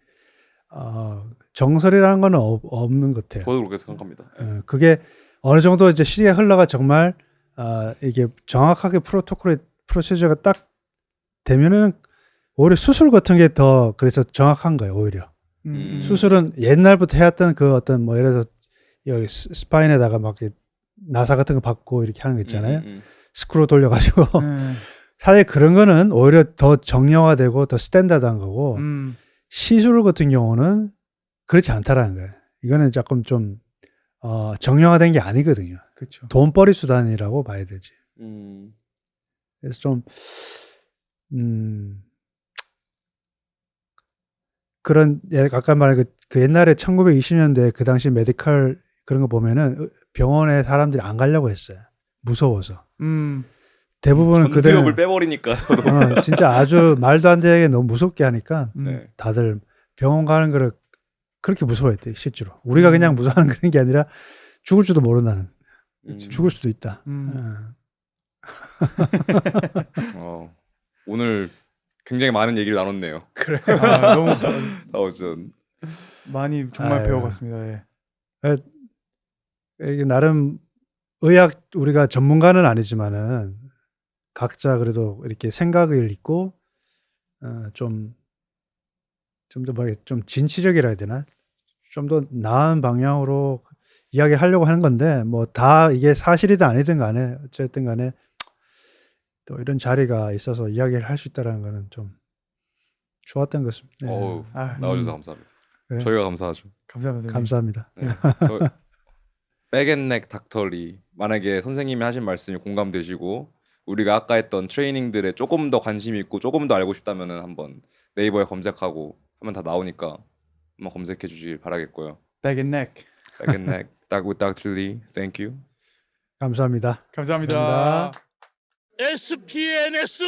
[SPEAKER 1] 정설이라는 건 없는 것 같아요.
[SPEAKER 2] 저도 그렇게 생각합니다.
[SPEAKER 1] 그게 어느 정도 이제 시기가 흘러가 정말 이게 정확하게 프로시저가 딱 되면은 오히려 수술 같은 게 더 그래서 정확한 거예요. 오히려 수술은 옛날부터 해왔던 그 어떤 뭐 예를 들어서 여기 스파인에다가 막 이렇게 나사 같은 거 받고 이렇게 하는 거 있잖아요. 스크루 돌려가지고 사실 그런 거는 오히려 더 정형화되고 더 스탠다드한 거고 시술 같은 경우는 그렇지 않다라는 거예요. 이거는 조금 좀 정형화된 게 아니거든요.
[SPEAKER 3] 그렇죠.
[SPEAKER 1] 돈벌이 수단이라고 봐야 되지. 그래서 좀 그런 아까 말한 그 옛날에 1920년대 그 당시 메디컬 그런 거 보면은 병원에 사람들이 안 가려고 했어요. 무서워서. 대부분은 그때
[SPEAKER 2] 전두엽을 빼버리니까 저도
[SPEAKER 1] 진짜 아주 말도 안 되게 너무 무섭게 하니까
[SPEAKER 2] 네.
[SPEAKER 1] 다들 병원 가는 거를 그렇게 무서워했대 실제로. 우리가 그냥 무서워하는 그런 게 아니라 죽을 줄도 모른다는. 죽을 수도 있다.
[SPEAKER 2] 오늘 굉장히 많은 얘기를 나눴네요.
[SPEAKER 3] 그래. 너무
[SPEAKER 2] 전
[SPEAKER 3] 많이 정말 배워갔습니다. 예.
[SPEAKER 1] 이게 나름 의학 우리가 전문가는 아니지만은 각자 그래도 이렇게 생각을 있고 좀 더 좀 진취적이라 해야 되나? 좀 더 나은 방향으로 이야기하려고 하는 건데 뭐 다 이게 사실이든 아니든 간에 어쨌든 간에 또 이런 자리가 있어서 이야기를 할 수 있다는 거는 좀 좋았던 것 같습니다.
[SPEAKER 2] 나와주셔서 감사합니다.
[SPEAKER 1] 네.
[SPEAKER 2] 저희가 감사하죠.
[SPEAKER 3] 감사합니다.
[SPEAKER 1] 감사합니다.
[SPEAKER 2] 네. 백앤넥 닥터리 만약에 선생님이 하신 말씀이 공감되시고 우리가 아까 했던 트레이닝들에 조금 더 관심 있고 조금 더 알고 싶다면은 한번 네이버에 검색하고 하면 다 나오니까 한번 검색해 주시길 바라겠고요.
[SPEAKER 3] Back and neck.
[SPEAKER 2] 백앤넥 with Dr. Lee. Thank you.
[SPEAKER 1] 감사합니다.
[SPEAKER 3] 감사합니다.
[SPEAKER 4] SPNS